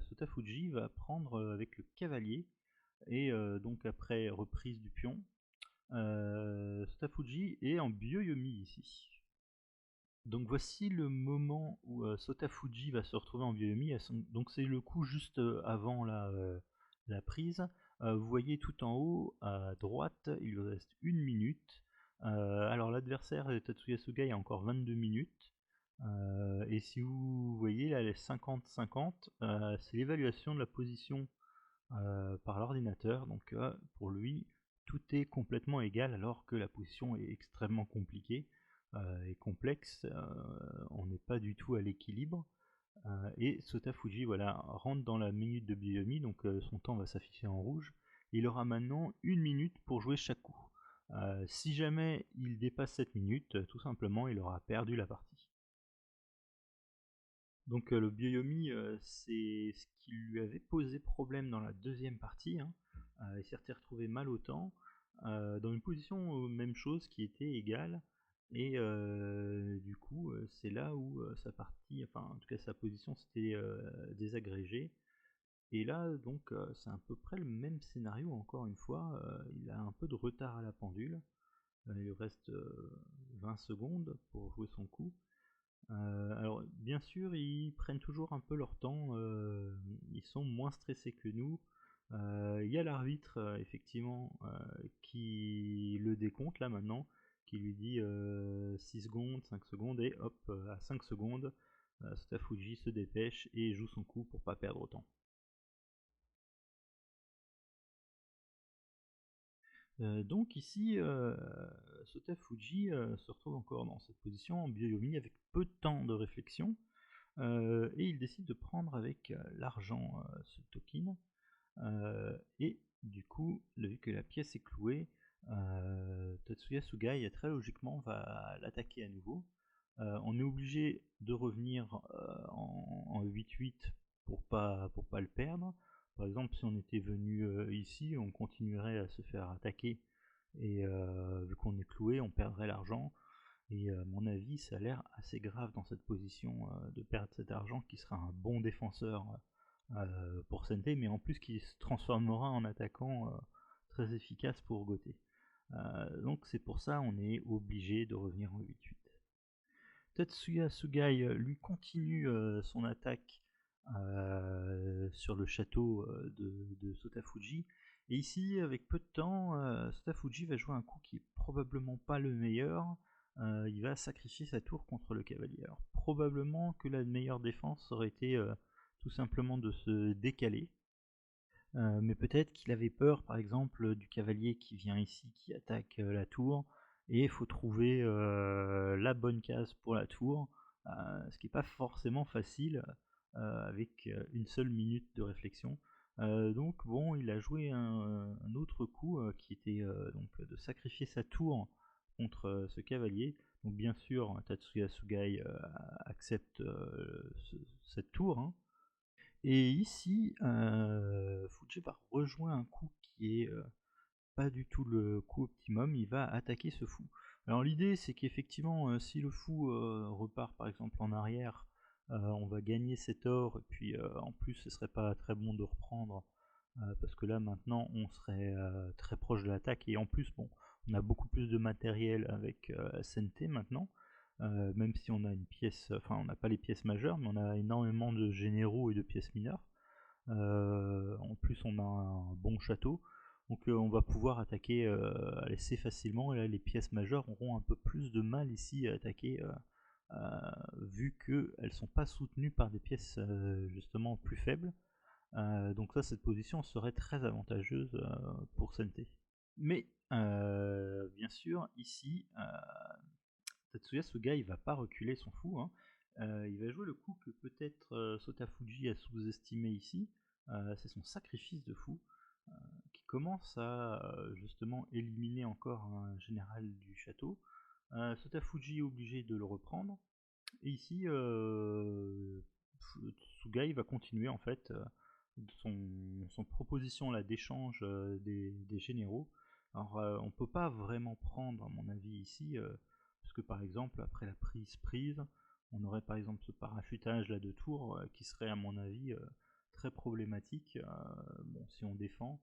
Sotafuji va prendre avec le cavalier, et donc après reprise du pion, Sotafuji est en Byoyomi ici. Donc voici le moment où Sotafuji va se retrouver en Byoyomi. Donc c'est le coup juste avant la prise. Vous voyez tout en haut à droite, il lui reste 1 minute. Alors l'adversaire Tatsuya Sugai a encore 22 minutes. Et si vous voyez là les 50-50, c'est l'évaluation de la position par l'ordinateur. Donc pour lui, tout est complètement égal alors que la position est extrêmement compliquée et complexe. On n'est pas du tout à l'équilibre. Et Sotafuji voilà, rentre dans la minute de Byoyomi, donc son temps va s'afficher en rouge. Il aura maintenant 1 minute pour jouer chaque coup. Si jamais il dépasse cette minute, tout simplement il aura perdu la partie. Donc le Byoyomi, c'est ce qui lui avait posé problème dans la deuxième partie, hein. Il s'est retrouvé mal au temps, dans une position même chose qui était égale, et du coup c'est là où sa partie, enfin en tout cas sa position s'était désagrégée. Et là donc c'est à peu près le même scénario encore une fois, il a un peu de retard à la pendule, il lui reste 20 secondes pour jouer son coup. Alors, bien sûr, ils prennent toujours un peu leur temps, ils sont moins stressés que nous. Il y a l'arbitre, effectivement, qui le décompte là maintenant, qui lui dit 6 secondes, 5 secondes, et hop, à 5 secondes, Sotafuji se dépêche et joue son coup pour pas perdre autant. Donc ici, Sotafuji se retrouve encore dans cette position en Byoyomi avec peu de temps de réflexion. Et il décide de prendre avec l'argent ce token. Et du coup, vu que la pièce est clouée, Tatsuya Sugai très logiquement va l'attaquer à nouveau. On est obligé de revenir en 8-8 pour pas le perdre. Par exemple, si on était venu ici, on continuerait à se faire attaquer, et vu qu'on est cloué, on perdrait l'argent. Et à mon avis, ça a l'air assez grave dans cette position de perdre cet argent qui sera un bon défenseur pour Sente, mais en plus qui se transformera en attaquant très efficace pour Goté. Donc c'est pour ça on est obligé de revenir en 8-8. Tatsuya Sugai lui continue son attaque sur le château de Sotafuji. Et ici, avec peu de temps, Sotafuji va jouer un coup qui est probablement pas le meilleur. Il va sacrifier sa tour contre le cavalier. Alors, probablement que la meilleure défense aurait été tout simplement de se décaler. Mais peut-être qu'il avait peur, par exemple, du cavalier qui vient ici, qui attaque la tour, et il faut trouver la bonne case pour la tour, ce qui n'est pas forcément facile avec une seule minute de réflexion. Donc bon, il a joué un autre coup qui était donc de sacrifier sa tour contre ce cavalier. Donc bien sûr, Tatsuya Sugai accepte cette tour, hein. Et ici, Fuji va rejoindre un coup qui est pas du tout le coup optimum, il va attaquer ce fou. Alors l'idée c'est qu'effectivement si le fou repart par exemple en arrière, on va gagner cet or, et puis en plus ce serait pas très bon de reprendre parce que là maintenant on serait très proche de l'attaque, et en plus bon, on a beaucoup plus de matériel avec SNT maintenant, même si on a une pièce, enfin on n'a pas les pièces majeures, mais on a énormément de généraux et de pièces mineures. En plus on a un bon château, donc on va pouvoir attaquer assez facilement, et là les pièces majeures auront un peu plus de mal ici à attaquer, vu qu'elles sont pas soutenues par des pièces justement plus faibles. Donc ça, cette position serait très avantageuse pour Sente. Mais bien sûr, ici, Tatsuya Suga il va pas reculer son fou, hein. Il va jouer le coup que peut-être Sotafuji a sous-estimé ici. C'est son sacrifice de fou qui commence à justement éliminer encore un général du château. Sotafuji est obligé de le reprendre. Et ici, Tsugai va continuer en fait son proposition là d'échange des généraux. Alors on peut pas vraiment prendre à mon avis ici, parce que par exemple après la prise, on aurait par exemple ce parachutage là de tour qui serait à mon avis très problématique. Bon, si on défend,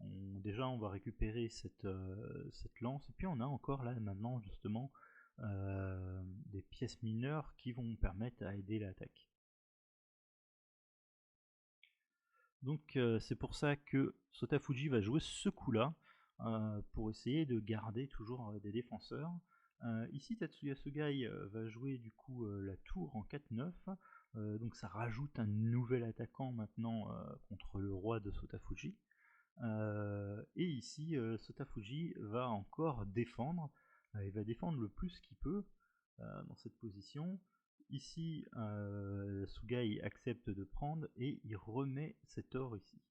déjà on va récupérer cette lance, et puis on a encore là maintenant justement des pièces mineures qui vont permettre à aider l'attaque. Donc c'est pour ça que Sotafuji va jouer ce coup là pour essayer de garder toujours des défenseurs. Ici Tatsuya Sugai va jouer du coup la tour en 4-9, donc ça rajoute un nouvel attaquant maintenant contre le roi de Sotafuji. Et ici, Sotafuji va encore défendre. Il va défendre le plus qu'il peut dans cette position. Ici, Sugai accepte de prendre et il remet cet or ici.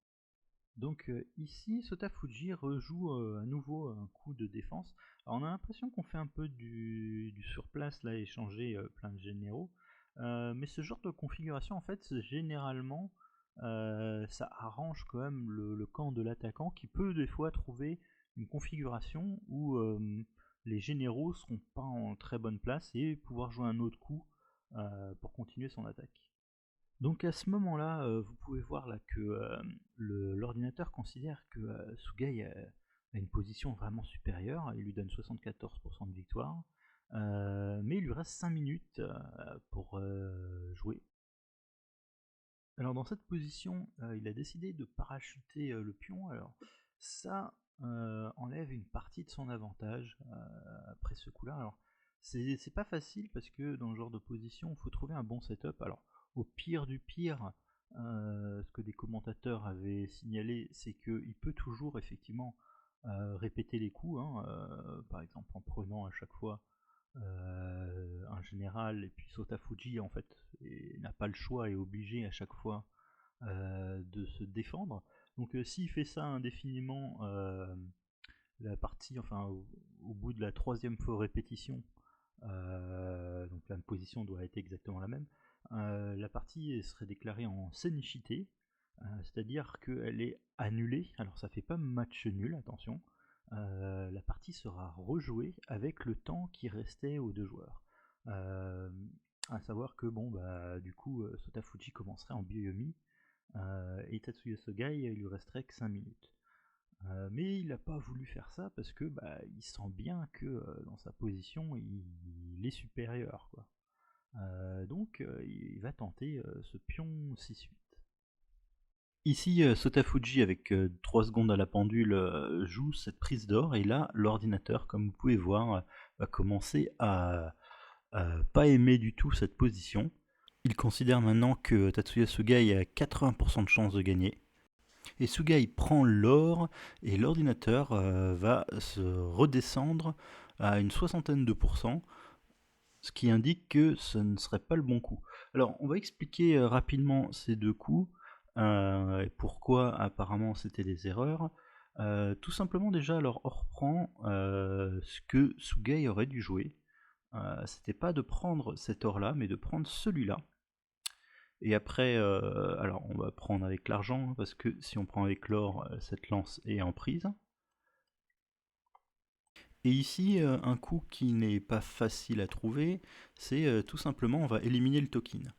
Donc ici, Sotafuji rejoue à nouveau un coup de défense. Alors on a l'impression qu'on fait un peu du surplace là, échanger plein de généraux. Mais ce genre de configuration, en fait, généralement, ça arrange quand même le camp de l'attaquant, qui peut des fois trouver une configuration où les généraux seront pas en très bonne place et pouvoir jouer un autre coup pour continuer son attaque. Donc à ce moment-là, vous pouvez voir là que l'ordinateur considère que Sugai a une position vraiment supérieure, il lui donne 74% de victoire, mais il lui reste 5 minutes pour jouer. Alors dans cette position, il a décidé de parachuter le pion. Alors ça enlève une partie de son avantage après ce coup-là. Alors c'est pas facile parce que dans ce genre de position, il faut trouver un bon setup. Alors au pire du pire, ce que des commentateurs avaient signalé, c'est qu'il peut toujours effectivement répéter les coups, hein, par exemple en prenant à chaque fois un général, et puis Sotafuji en fait n'a pas le choix, est obligé à chaque fois de se défendre. Donc s'il fait ça indéfiniment, la partie, enfin au bout de la troisième fois répétition, donc la position doit être exactement la même, la partie serait déclarée en Senichité, c'est-à-dire qu'elle est annulée. Alors ça fait pas match nul, attention. La partie sera rejouée avec le temps qui restait aux deux joueurs. À savoir que bon bah du coup Sotafuji commencerait en Byoyomi et Tatsuya Sugai il lui resterait que 5 minutes. Mais il n'a pas voulu faire ça parce que bah, il sent bien que dans sa position il est supérieur, quoi. Donc il va tenter ce pion 6-8. Ici, Sotafuji, avec 3 secondes à la pendule, joue cette prise d'or, et là, l'ordinateur, comme vous pouvez voir, va commencer à pas aimer du tout cette position. Il considère maintenant que Tatsuya Sugai a 80% de chance de gagner. Et Sugai prend l'or, et l'ordinateur va se redescendre à une soixantaine de pourcents, ce qui indique que ce ne serait pas le bon coup. Alors, on va expliquer rapidement ces deux coups, et pourquoi apparemment c'était des erreurs. Tout simplement déjà, alors on reprend ce que Sugai aurait dû jouer. C'était pas de prendre cet or là, mais de prendre celui-là. Et après, alors on va prendre avec l'argent, hein, parce que si on prend avec l'or, cette lance est en prise. Et ici, un coup qui n'est pas facile à trouver, c'est tout simplement on va éliminer le token.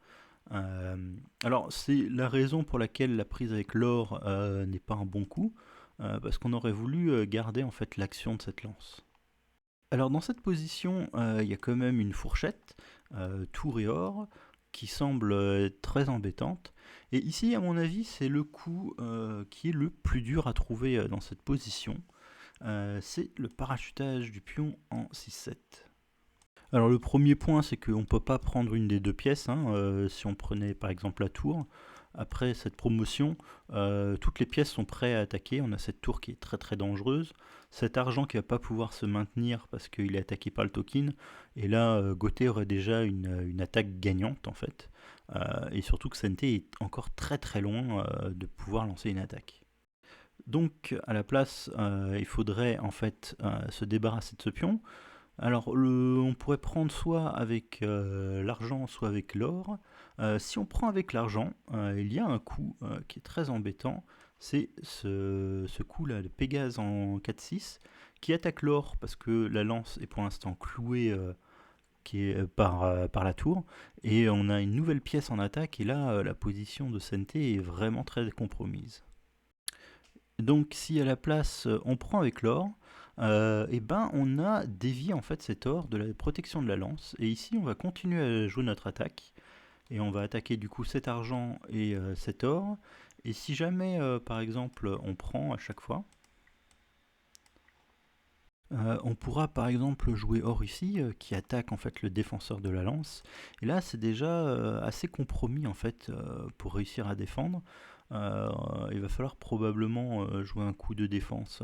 Alors c'est la raison pour laquelle la prise avec l'or n'est pas un bon coup, parce qu'on aurait voulu garder en fait l'action de cette lance. Alors dans cette position, il y a quand même une fourchette, tour et or, qui semble très embêtante. Et ici, à mon avis, c'est le coup qui est le plus dur à trouver dans cette position. C'est le parachutage du pion en 6-7. Alors le premier point, c'est qu'on ne peut pas prendre une des deux pièces, hein, si on prenait par exemple la tour. Après cette promotion, toutes les pièces sont prêtes à attaquer. On a cette tour qui est très très dangereuse. Cet argent qui va pas pouvoir se maintenir parce qu'il est attaqué par le token. Et là, Gauthier aurait déjà une attaque gagnante en fait. Et surtout que Sente est encore très très loin de pouvoir lancer une attaque. Donc à la place, il faudrait en fait se débarrasser de ce pion. Alors, on pourrait prendre soit avec l'argent, soit avec l'or. Si on prend avec l'argent, il y a un coup qui est très embêtant. C'est ce coup-là, le Pégase en 4-6, qui attaque l'or parce que la lance est pour l'instant clouée par la tour. Et on a une nouvelle pièce en attaque, et là, la position de Sente est vraiment très compromise. Donc si à la place on prend avec l'or, et ben on a dévié en fait cet or de la protection de la lance. Et ici on va continuer à jouer notre attaque. Et on va attaquer du coup cet argent et cet or. Et si jamais par exemple on prend à chaque fois, on pourra par exemple jouer or ici qui attaque en fait le défenseur de la lance. Et là c'est déjà assez compromis en fait pour réussir à défendre. Il va falloir probablement jouer un coup de défense,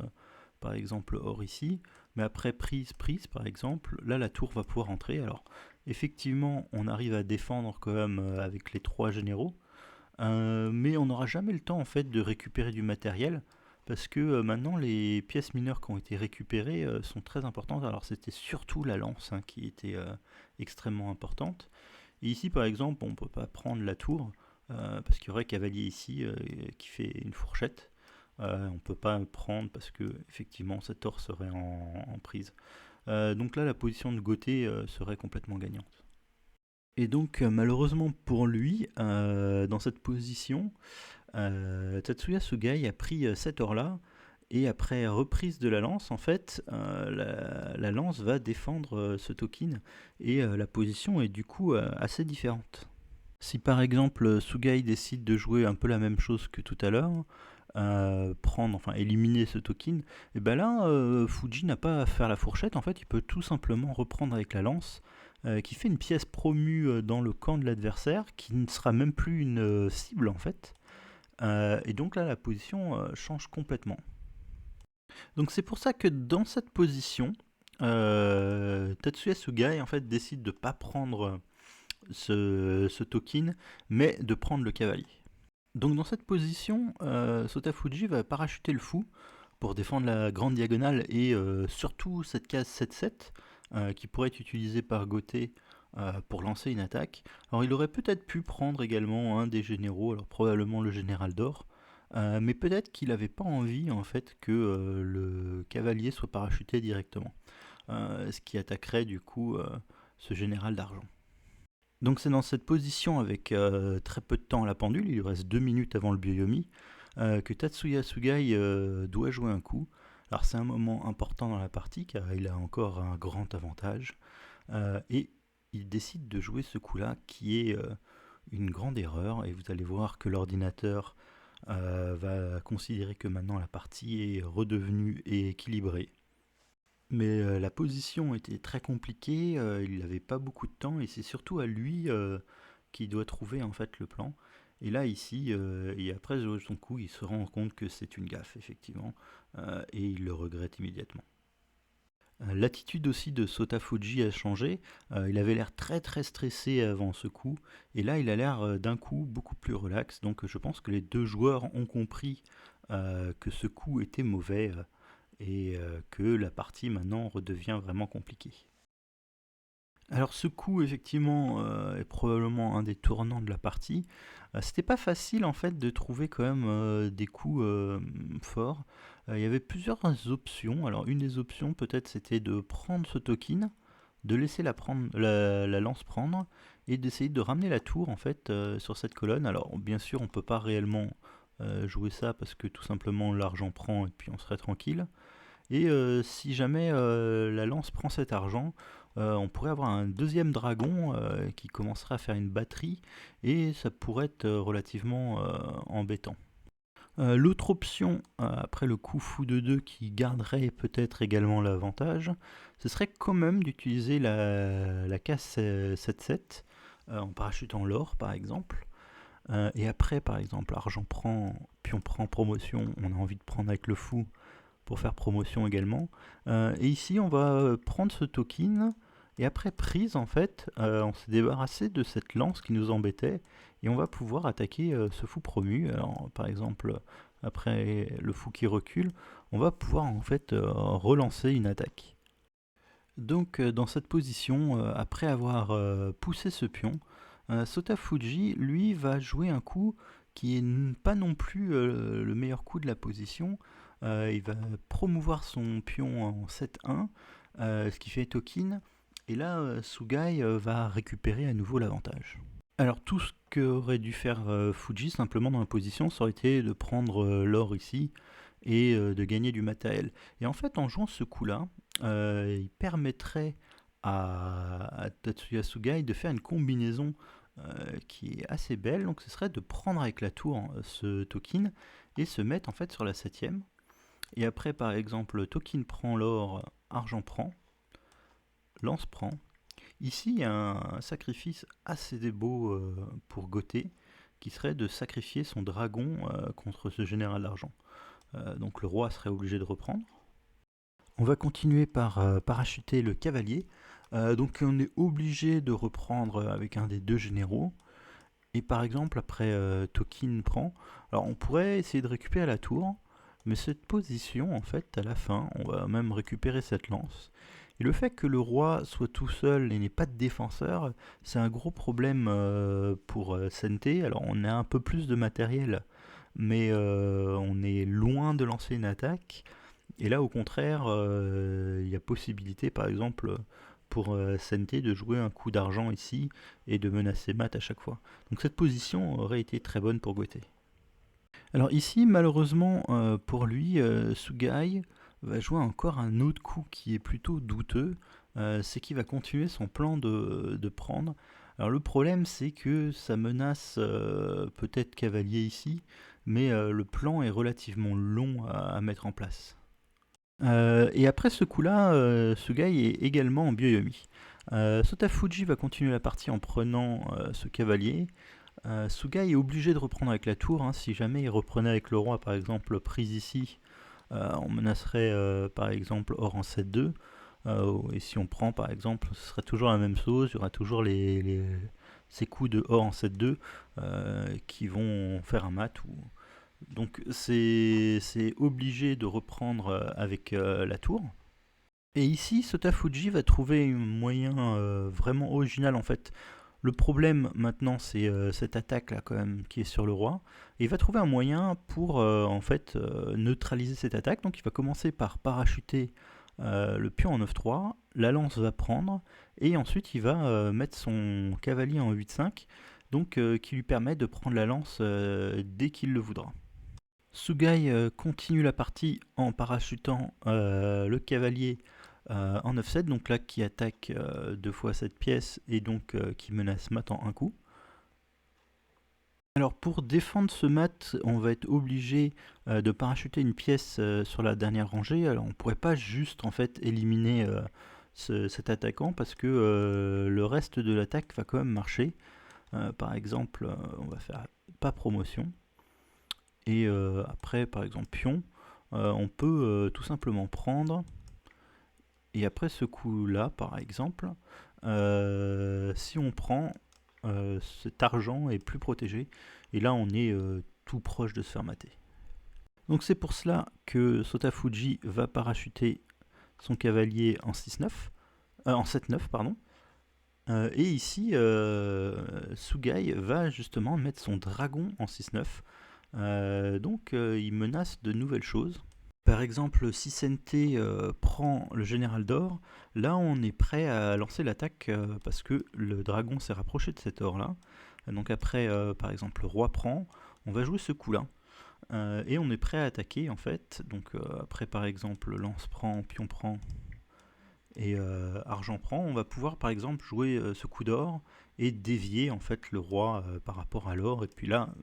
par exemple or ici, mais après prise par exemple, là la tour va pouvoir entrer. Alors effectivement on arrive à défendre quand même avec les trois généraux, mais on n'aura jamais le temps en fait de récupérer du matériel, parce que maintenant les pièces mineures qui ont été récupérées sont très importantes. Alors c'était surtout la lance hein, qui était extrêmement importante. Et ici par exemple on ne peut pas prendre la tour, parce qu'il y aurait cavalier ici qui fait une fourchette. On ne peut pas le prendre parce que effectivement cet or serait en prise. Donc là la position de Gauthier serait complètement gagnante. Et donc malheureusement pour lui, dans cette position, Tatsuya Sugai a pris cet or là. Et après reprise de la lance, en fait, la lance va défendre ce token, et la position est du coup assez différente. Si par exemple Sugai décide de jouer un peu la même chose que tout à l'heure, enfin éliminer ce token, et ben là Fuji n'a pas à faire la fourchette, en fait il peut tout simplement reprendre avec la lance, qui fait une pièce promue dans le camp de l'adversaire, qui ne sera même plus une cible en fait, et donc là la position change complètement. Donc c'est pour ça que dans cette position, Tatsuya Sugai en fait décide de ne pas prendre ce token, mais de prendre le cavalier. Donc dans cette position, Sotafuji va parachuter le fou pour défendre la grande diagonale, et surtout cette case 7-7 qui pourrait être utilisée par Gauthier pour lancer une attaque. Alors il aurait peut-être pu prendre également un des généraux, alors probablement le général d'or, mais peut-être qu'il n'avait pas envie en fait que le cavalier soit parachuté directement, ce qui attaquerait du coup ce général d'argent. Donc c'est dans cette position avec très peu de temps à la pendule, il lui reste 2 minutes avant le Byoyomi, que Tatsuya Sugai doit jouer un coup. Alors c'est un moment important dans la partie car il a encore un grand avantage, et il décide de jouer ce coup-là qui est une grande erreur, et vous allez voir que l'ordinateur va considérer que maintenant la partie est redevenue équilibrée. Mais la position était très compliquée, il n'avait pas beaucoup de temps, et c'est surtout à lui qui doit trouver en fait le plan. Et là ici, et après son coup, il se rend compte que c'est une gaffe effectivement, et il le regrette immédiatement. L'attitude aussi de Sotafuji a changé, il avait l'air très très stressé avant ce coup, et là il a l'air d'un coup beaucoup plus relax, donc je pense que les deux joueurs ont compris que ce coup était mauvais, et que la partie maintenant redevient vraiment compliquée. Alors ce coup effectivement est probablement un des tournants de la partie. C'était pas facile en fait de trouver quand même des coups forts. Il y avait plusieurs options. Alors une des options peut-être c'était de prendre ce token de laisser la lance prendre et d'essayer de ramener la tour en fait sur cette colonne. Alors bien sûr on peut pas réellement jouer ça parce que tout simplement l'argent prend et puis on serait tranquille. Et si jamais la lance prend cet argent, on pourrait avoir un deuxième dragon qui commencerait à faire une batterie et ça pourrait être relativement embêtant. L'autre option, après le coup fou de 2 qui garderait peut-être également l'avantage, ce serait quand même d'utiliser la case 7-7 en parachutant l'or par exemple. Et après par exemple argent prend, puis on prend promotion, on a envie de prendre avec le fou pour faire promotion également. Et ici on va prendre ce token et après prise en fait, on s'est débarrassé de cette lance qui nous embêtait et on va pouvoir attaquer ce fou promu. Alors, par exemple, après le fou qui recule, on va pouvoir en fait relancer une attaque. Donc dans cette position, après avoir poussé ce pion, Sotafuji lui va jouer un coup qui est pas non plus le meilleur coup de la position. Il va promouvoir son pion en 7-1, ce qui fait token. Et là, Sugai va récupérer à nouveau l'avantage. Alors tout ce qu'aurait dû faire Fuji simplement dans la position, ça aurait été de prendre l'or ici et de gagner du matériel. Et en fait, en jouant ce coup-là, il permettrait à Tatsuya Sugai de faire une combinaison qui est assez belle. Donc ce serait de prendre avec la tour ce token et se mettre en fait sur la 7ème. Et après, par exemple, token prend l'or, argent prend, lance prend. Ici, il y a un sacrifice assez beau pour Goté, qui serait de sacrifier son dragon contre ce général d'argent. Donc le roi serait obligé de reprendre. On va continuer par parachuter le cavalier. Donc on est obligé de reprendre avec un des deux généraux. Et par exemple, après Tokin prend, alors on pourrait essayer de récupérer la tour, mais cette position, en fait, à la fin, on va même récupérer cette lance. Et le fait que le roi soit tout seul et n'ait pas de défenseur, c'est un gros problème pour Sente. Alors on a un peu plus de matériel, mais on est loin de lancer une attaque. Et là, au contraire, il y a possibilité, par exemple, pour Sente de jouer un coup d'argent ici et de menacer Mat à chaque fois. Donc cette position aurait été très bonne pour Goté. Alors ici, malheureusement pour lui, Sugai va jouer encore un autre coup qui est plutôt douteux. C'est qu'il va continuer son plan de prendre. Alors le problème, c'est que ça menace peut-être cavalier ici, mais le plan est relativement long à mettre en place. Et après ce coup-là, Sugai est également en Byoyomi. Sotafuji va continuer la partie en prenant ce cavalier. Sugai est obligé de reprendre avec la tour. Hein. Si jamais il reprenait avec le roi, par exemple, prise ici, on menacerait par exemple or en 7-2. Et si on prend par exemple, ce serait toujours la même chose. Il y aura toujours ces coups de or en 7-2 qui vont faire un mat. Donc c'est obligé de reprendre avec la tour. Et ici, Sotafuji va trouver un moyen vraiment original en fait. Le problème maintenant, c'est cette attaque là quand même qui est sur le roi. Et il va trouver un moyen pour en fait neutraliser cette attaque. Donc il va commencer par parachuter le pion en 9-3. La lance va prendre et ensuite il va mettre son cavalier en 8-5. Donc qui lui permet de prendre la lance dès qu'il le voudra. Sugai continue la partie en parachutant le cavalier en 9-7, donc là qui attaque deux fois cette pièce et donc qui menace mat en un coup. Alors pour défendre ce mat, on va être obligé de parachuter une pièce sur la dernière rangée. Alors on pourrait pas juste en fait éliminer cet attaquant parce que le reste de l'attaque va quand même marcher. Par exemple, on va faire pas promotion. Et après, par exemple, pion, on peut tout simplement prendre. Et après ce coup-là, par exemple, si on prend, cet argent est plus protégé. Et là, on est tout proche de se faire mater. Donc c'est pour cela que Sotafuji va parachuter son cavalier en 6-9, en 7-9, pardon. Et ici, Sugai va justement mettre son dragon en 6-9. Donc il menace de nouvelles choses. Par exemple, si Sente prend le général d'or, là on est prêt à lancer l'attaque parce que le dragon s'est rapproché de cet or-là. Donc après, par exemple, le roi prend, on va jouer ce coup-là. Et on est prêt à attaquer en fait. Donc après, par exemple, lance prend, pion prend et argent prend, on va pouvoir par exemple jouer ce coup d'or et dévier en fait le roi par rapport à l'or. Et puis là,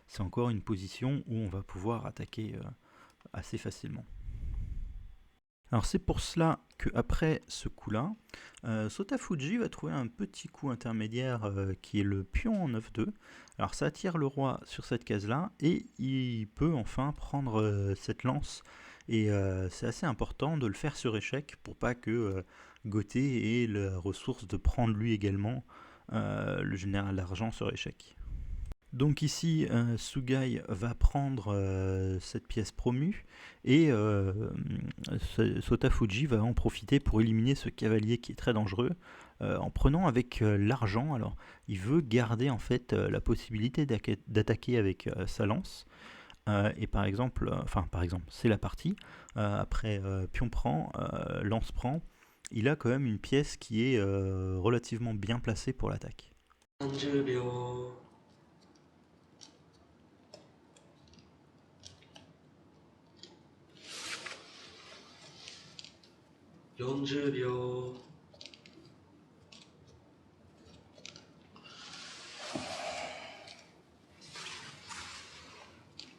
c'est encore une position où on va pouvoir attaquer assez facilement. Alors c'est pour cela qu'après ce coup-là, Sotafuji va trouver un petit coup intermédiaire qui est le pion en 9-2. Alors ça attire le roi sur cette case-là et il peut enfin prendre cette lance. Et c'est assez important de le faire sur échec pour pas que Gothé ait la ressource de prendre lui également le général d'argent sur échec. Donc ici, Sugai va prendre cette pièce promue et Sotafuji va en profiter pour éliminer ce cavalier qui est très dangereux en prenant avec l'argent. Alors, il veut garder en fait la possibilité d'attaquer avec sa lance. Et par exemple, c'est la partie. Après, pion prend, lance prend. Il a quand même une pièce qui est relativement bien placée pour l'attaque. 30秒 40秒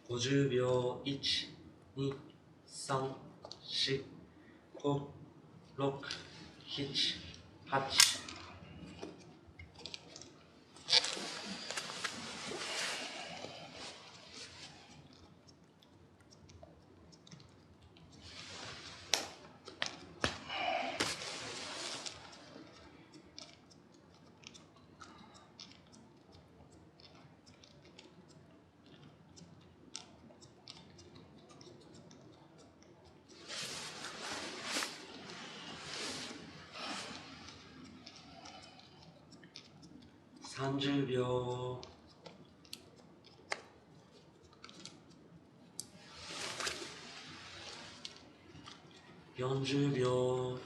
50秒 1、2、3、4、5、6、7、8。30秒 40秒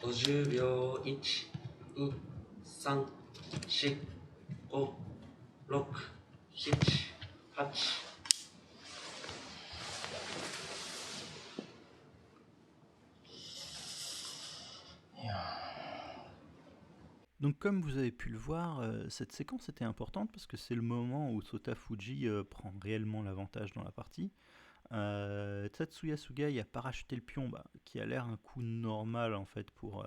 50秒 1、2、3、4、5、6、7、8。Donc comme vous avez pu le voir, cette séquence était importante parce que c'est le moment où Sotafuji prend réellement l'avantage dans la partie. Tatsuya Sugai a parachuté le pion, qui a l'air un coup normal en fait pour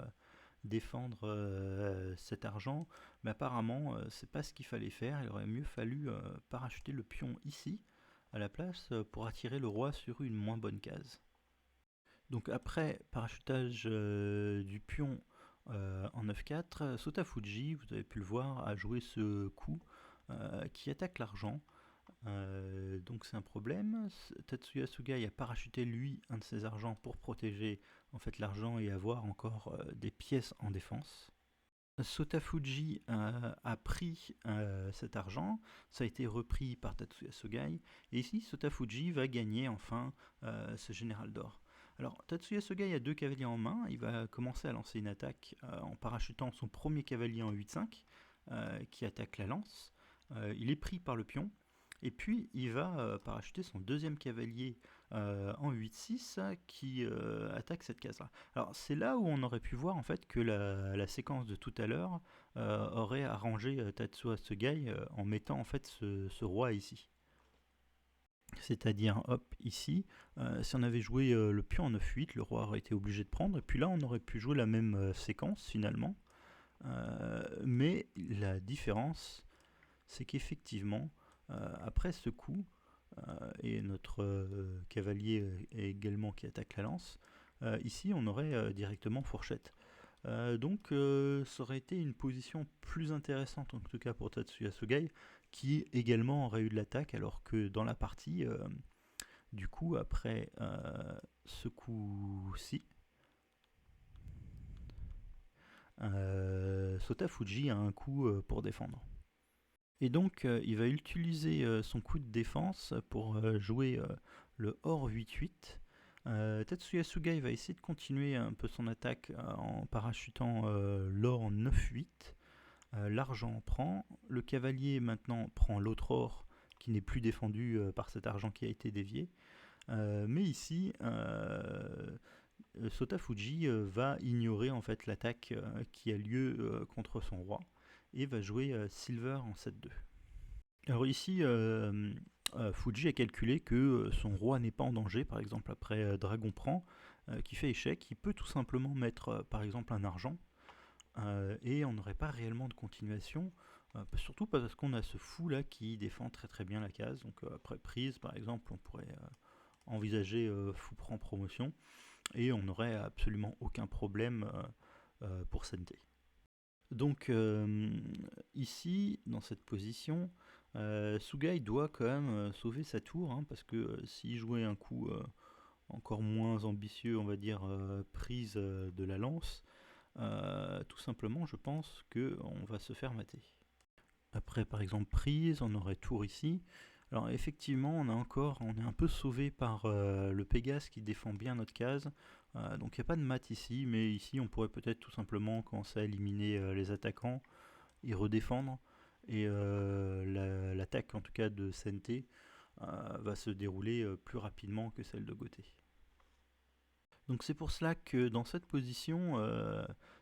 défendre cet argent, mais apparemment c'est pas ce qu'il fallait faire. Il aurait mieux fallu parachuter le pion ici à la place pour attirer le roi sur une moins bonne case. Donc après parachutage du pion en 9-4, Sotafuji, vous avez pu le voir, a joué ce coup qui attaque l'argent. Donc c'est un problème. Tatsuya Sugai a parachuté lui un de ses argents pour protéger en fait l'argent et avoir encore des pièces en défense. Sotafuji a pris cet argent, ça a été repris par Tatsuya Sugai, et ici Sotafuji va gagner enfin ce général d'or. Alors Tatsuya Sugai a deux cavaliers en main, il va commencer à lancer une attaque en parachutant son premier cavalier en 8-5 qui attaque la lance. Il est pris par le pion, et puis il va parachuter son deuxième cavalier en 8-6 qui attaque cette case-là. Alors c'est là où on aurait pu voir en fait que la séquence de tout à l'heure aurait arrangé Tatsuya Sugai en mettant en fait ce roi ici. C'est-à-dire, hop, ici, si on avait joué le pion en 9-8, le roi aurait été obligé de prendre, et puis là on aurait pu jouer la même séquence finalement. Mais la différence, c'est qu'effectivement, après ce coup, et notre cavalier également qui attaque la lance, ici on aurait directement fourchette. Donc ça aurait été une position plus intéressante en tout cas pour Tatsuya Sugai, qui également aurait eu de l'attaque, alors que dans la partie, du coup après ce coup-ci, Sota Fuji a un coup pour défendre. Et donc il va utiliser son coup de défense pour jouer le Or 8-8. Tatsuya Sugai va essayer de continuer un peu son attaque en parachutant l'Or 9-8. L'argent prend, le cavalier maintenant prend l'autre or qui n'est plus défendu par cet argent qui a été dévié. Mais ici, Sota Fuji va ignorer en fait l'attaque qui a lieu contre son roi et va jouer Silver en 7-2. Alors ici, Fuji a calculé que son roi n'est pas en danger, par exemple après Dragon prend, qui fait échec, il peut tout simplement mettre par exemple un argent, et on n'aurait pas réellement de continuation, surtout parce qu'on a ce fou là qui défend très très bien la case, donc après prise par exemple on pourrait envisager fou prend promotion, et on n'aurait absolument aucun problème pour Sente. Donc ici, dans cette position, Sugai doit quand même sauver sa tour, hein, parce que s'il jouait un coup encore moins ambitieux, on va dire prise de la lance, tout simplement je pense qu'on va se faire mater. Après par exemple prise, on aurait tour ici. Alors effectivement on est un peu sauvé par le Pégase qui défend bien notre case. Donc il n'y a pas de mat ici, mais ici on pourrait peut-être tout simplement commencer à éliminer les attaquants et redéfendre. Et l'attaque en tout cas de Sente va se dérouler plus rapidement que celle de Goté. Donc c'est pour cela que dans cette position,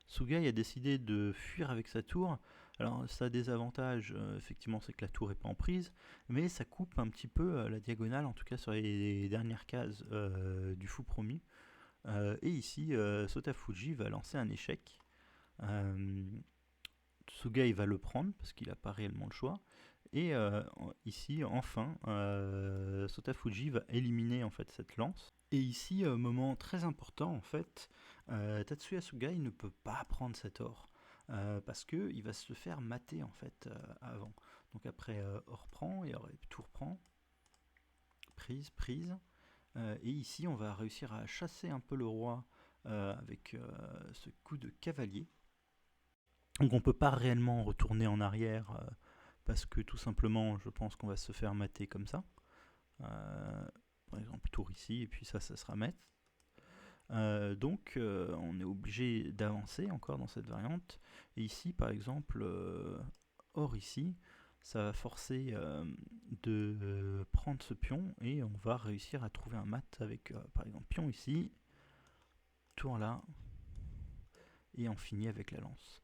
Sugai a décidé de fuir avec sa tour. Alors ça a des avantages, effectivement c'est que la tour n'est pas en prise, mais ça coupe un petit peu la diagonale, en tout cas sur les dernières cases du fou promu. Et ici, Sota Fuji va lancer un échec. Sugai va le prendre parce qu'il n'a pas réellement le choix. Et ici, enfin, Sota Fuji va éliminer en fait cette lance. Et ici, moment très important en fait, Tatsuya Sugai ne peut pas prendre cet or parce que il va se faire mater en fait avant. Donc après or prend et tour prend, prise, prise. Et ici, on va réussir à chasser un peu le roi avec ce coup de cavalier. Donc on ne peut pas réellement retourner en arrière parce que tout simplement, je pense qu'on va se faire mater comme ça. Par exemple, tour ici, et puis ça sera maître. Donc on est obligé d'avancer encore dans cette variante. Et ici, par exemple, or ici, ça va forcer de prendre ce pion et on va réussir à trouver un mat avec, par exemple, pion ici, tour là, et on finit avec la lance.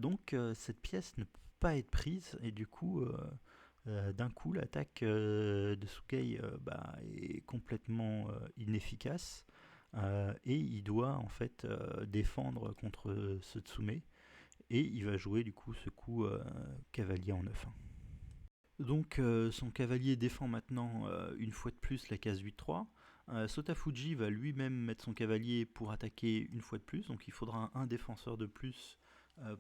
Donc cette pièce ne peut pas être prise et du coup d'un coup l'attaque de Sugai est complètement inefficace et il doit en fait défendre contre ce Tsume et il va jouer du coup ce coup cavalier en 9-1. Donc son cavalier défend maintenant une fois de plus la case 8-3. Sota Fuji va lui-même mettre son cavalier pour attaquer une fois de plus, donc il faudra un défenseur de plus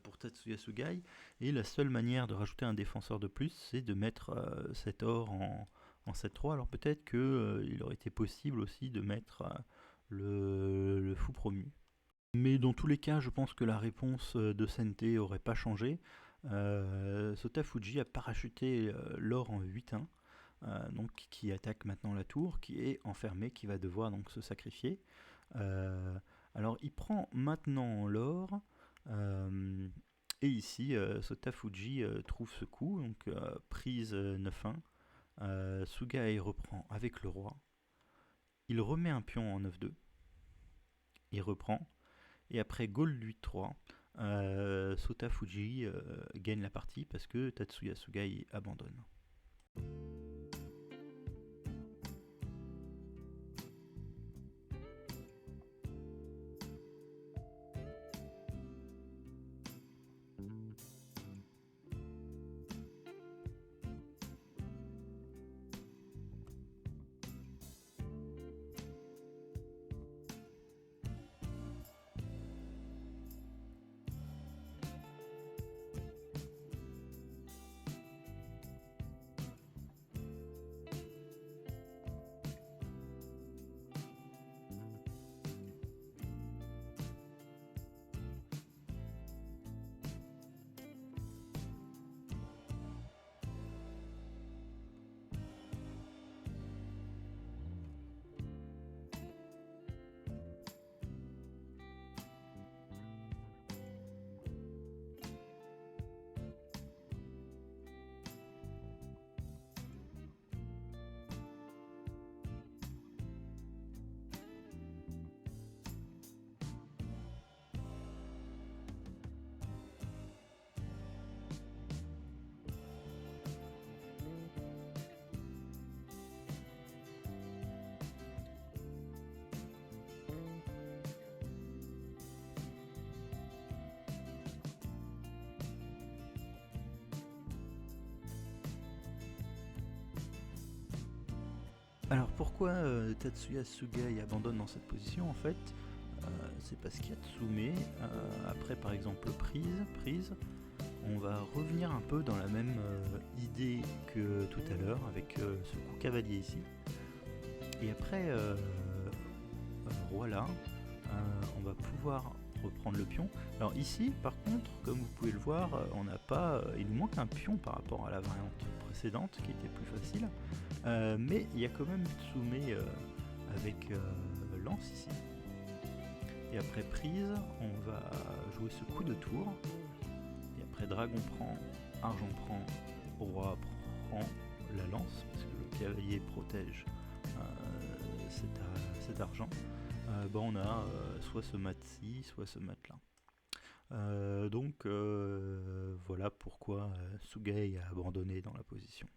pour Tatsuya Sugai. Et la seule manière de rajouter un défenseur de plus, c'est de mettre cet or en 7-3. Alors peut-être qu'il aurait été possible aussi de mettre le fou promu. Mais dans tous les cas, je pense que la réponse de Sente n'aurait pas changé. Sota Fuji a parachuté l'or en 8-1. Donc qui attaque maintenant la tour, qui est enfermée, qui va devoir donc se sacrifier. Alors il prend maintenant l'or, et ici Sota Fuji trouve ce coup, donc prise 9-1. Sugai reprend avec le roi, il remet un pion en 9-2, il reprend, et après Gold 8-3, Sota Fuji gagne la partie parce que Tatsuya Sugai abandonne. Alors pourquoi Tatsuya Sugai abandonne dans cette position en fait c'est parce qu'il y a Tsume, après par exemple prise, on va revenir un peu dans la même idée que tout à l'heure avec ce coup cavalier ici. Et après voilà, on va pouvoir reprendre le pion. Alors ici par contre, comme vous pouvez le voir, on n'a pas, il nous manque un pion par rapport à la variante précédente qui était plus facile. Mais il y a quand même Tsume avec lance ici. Et après prise, on va jouer ce coup de tour. Et après dragon prend, argent prend, roi prend la lance, parce que le cavalier protège cet argent. On a soit ce mat-ci, soit ce mat-là. Donc voilà pourquoi Sugai a abandonné dans la position.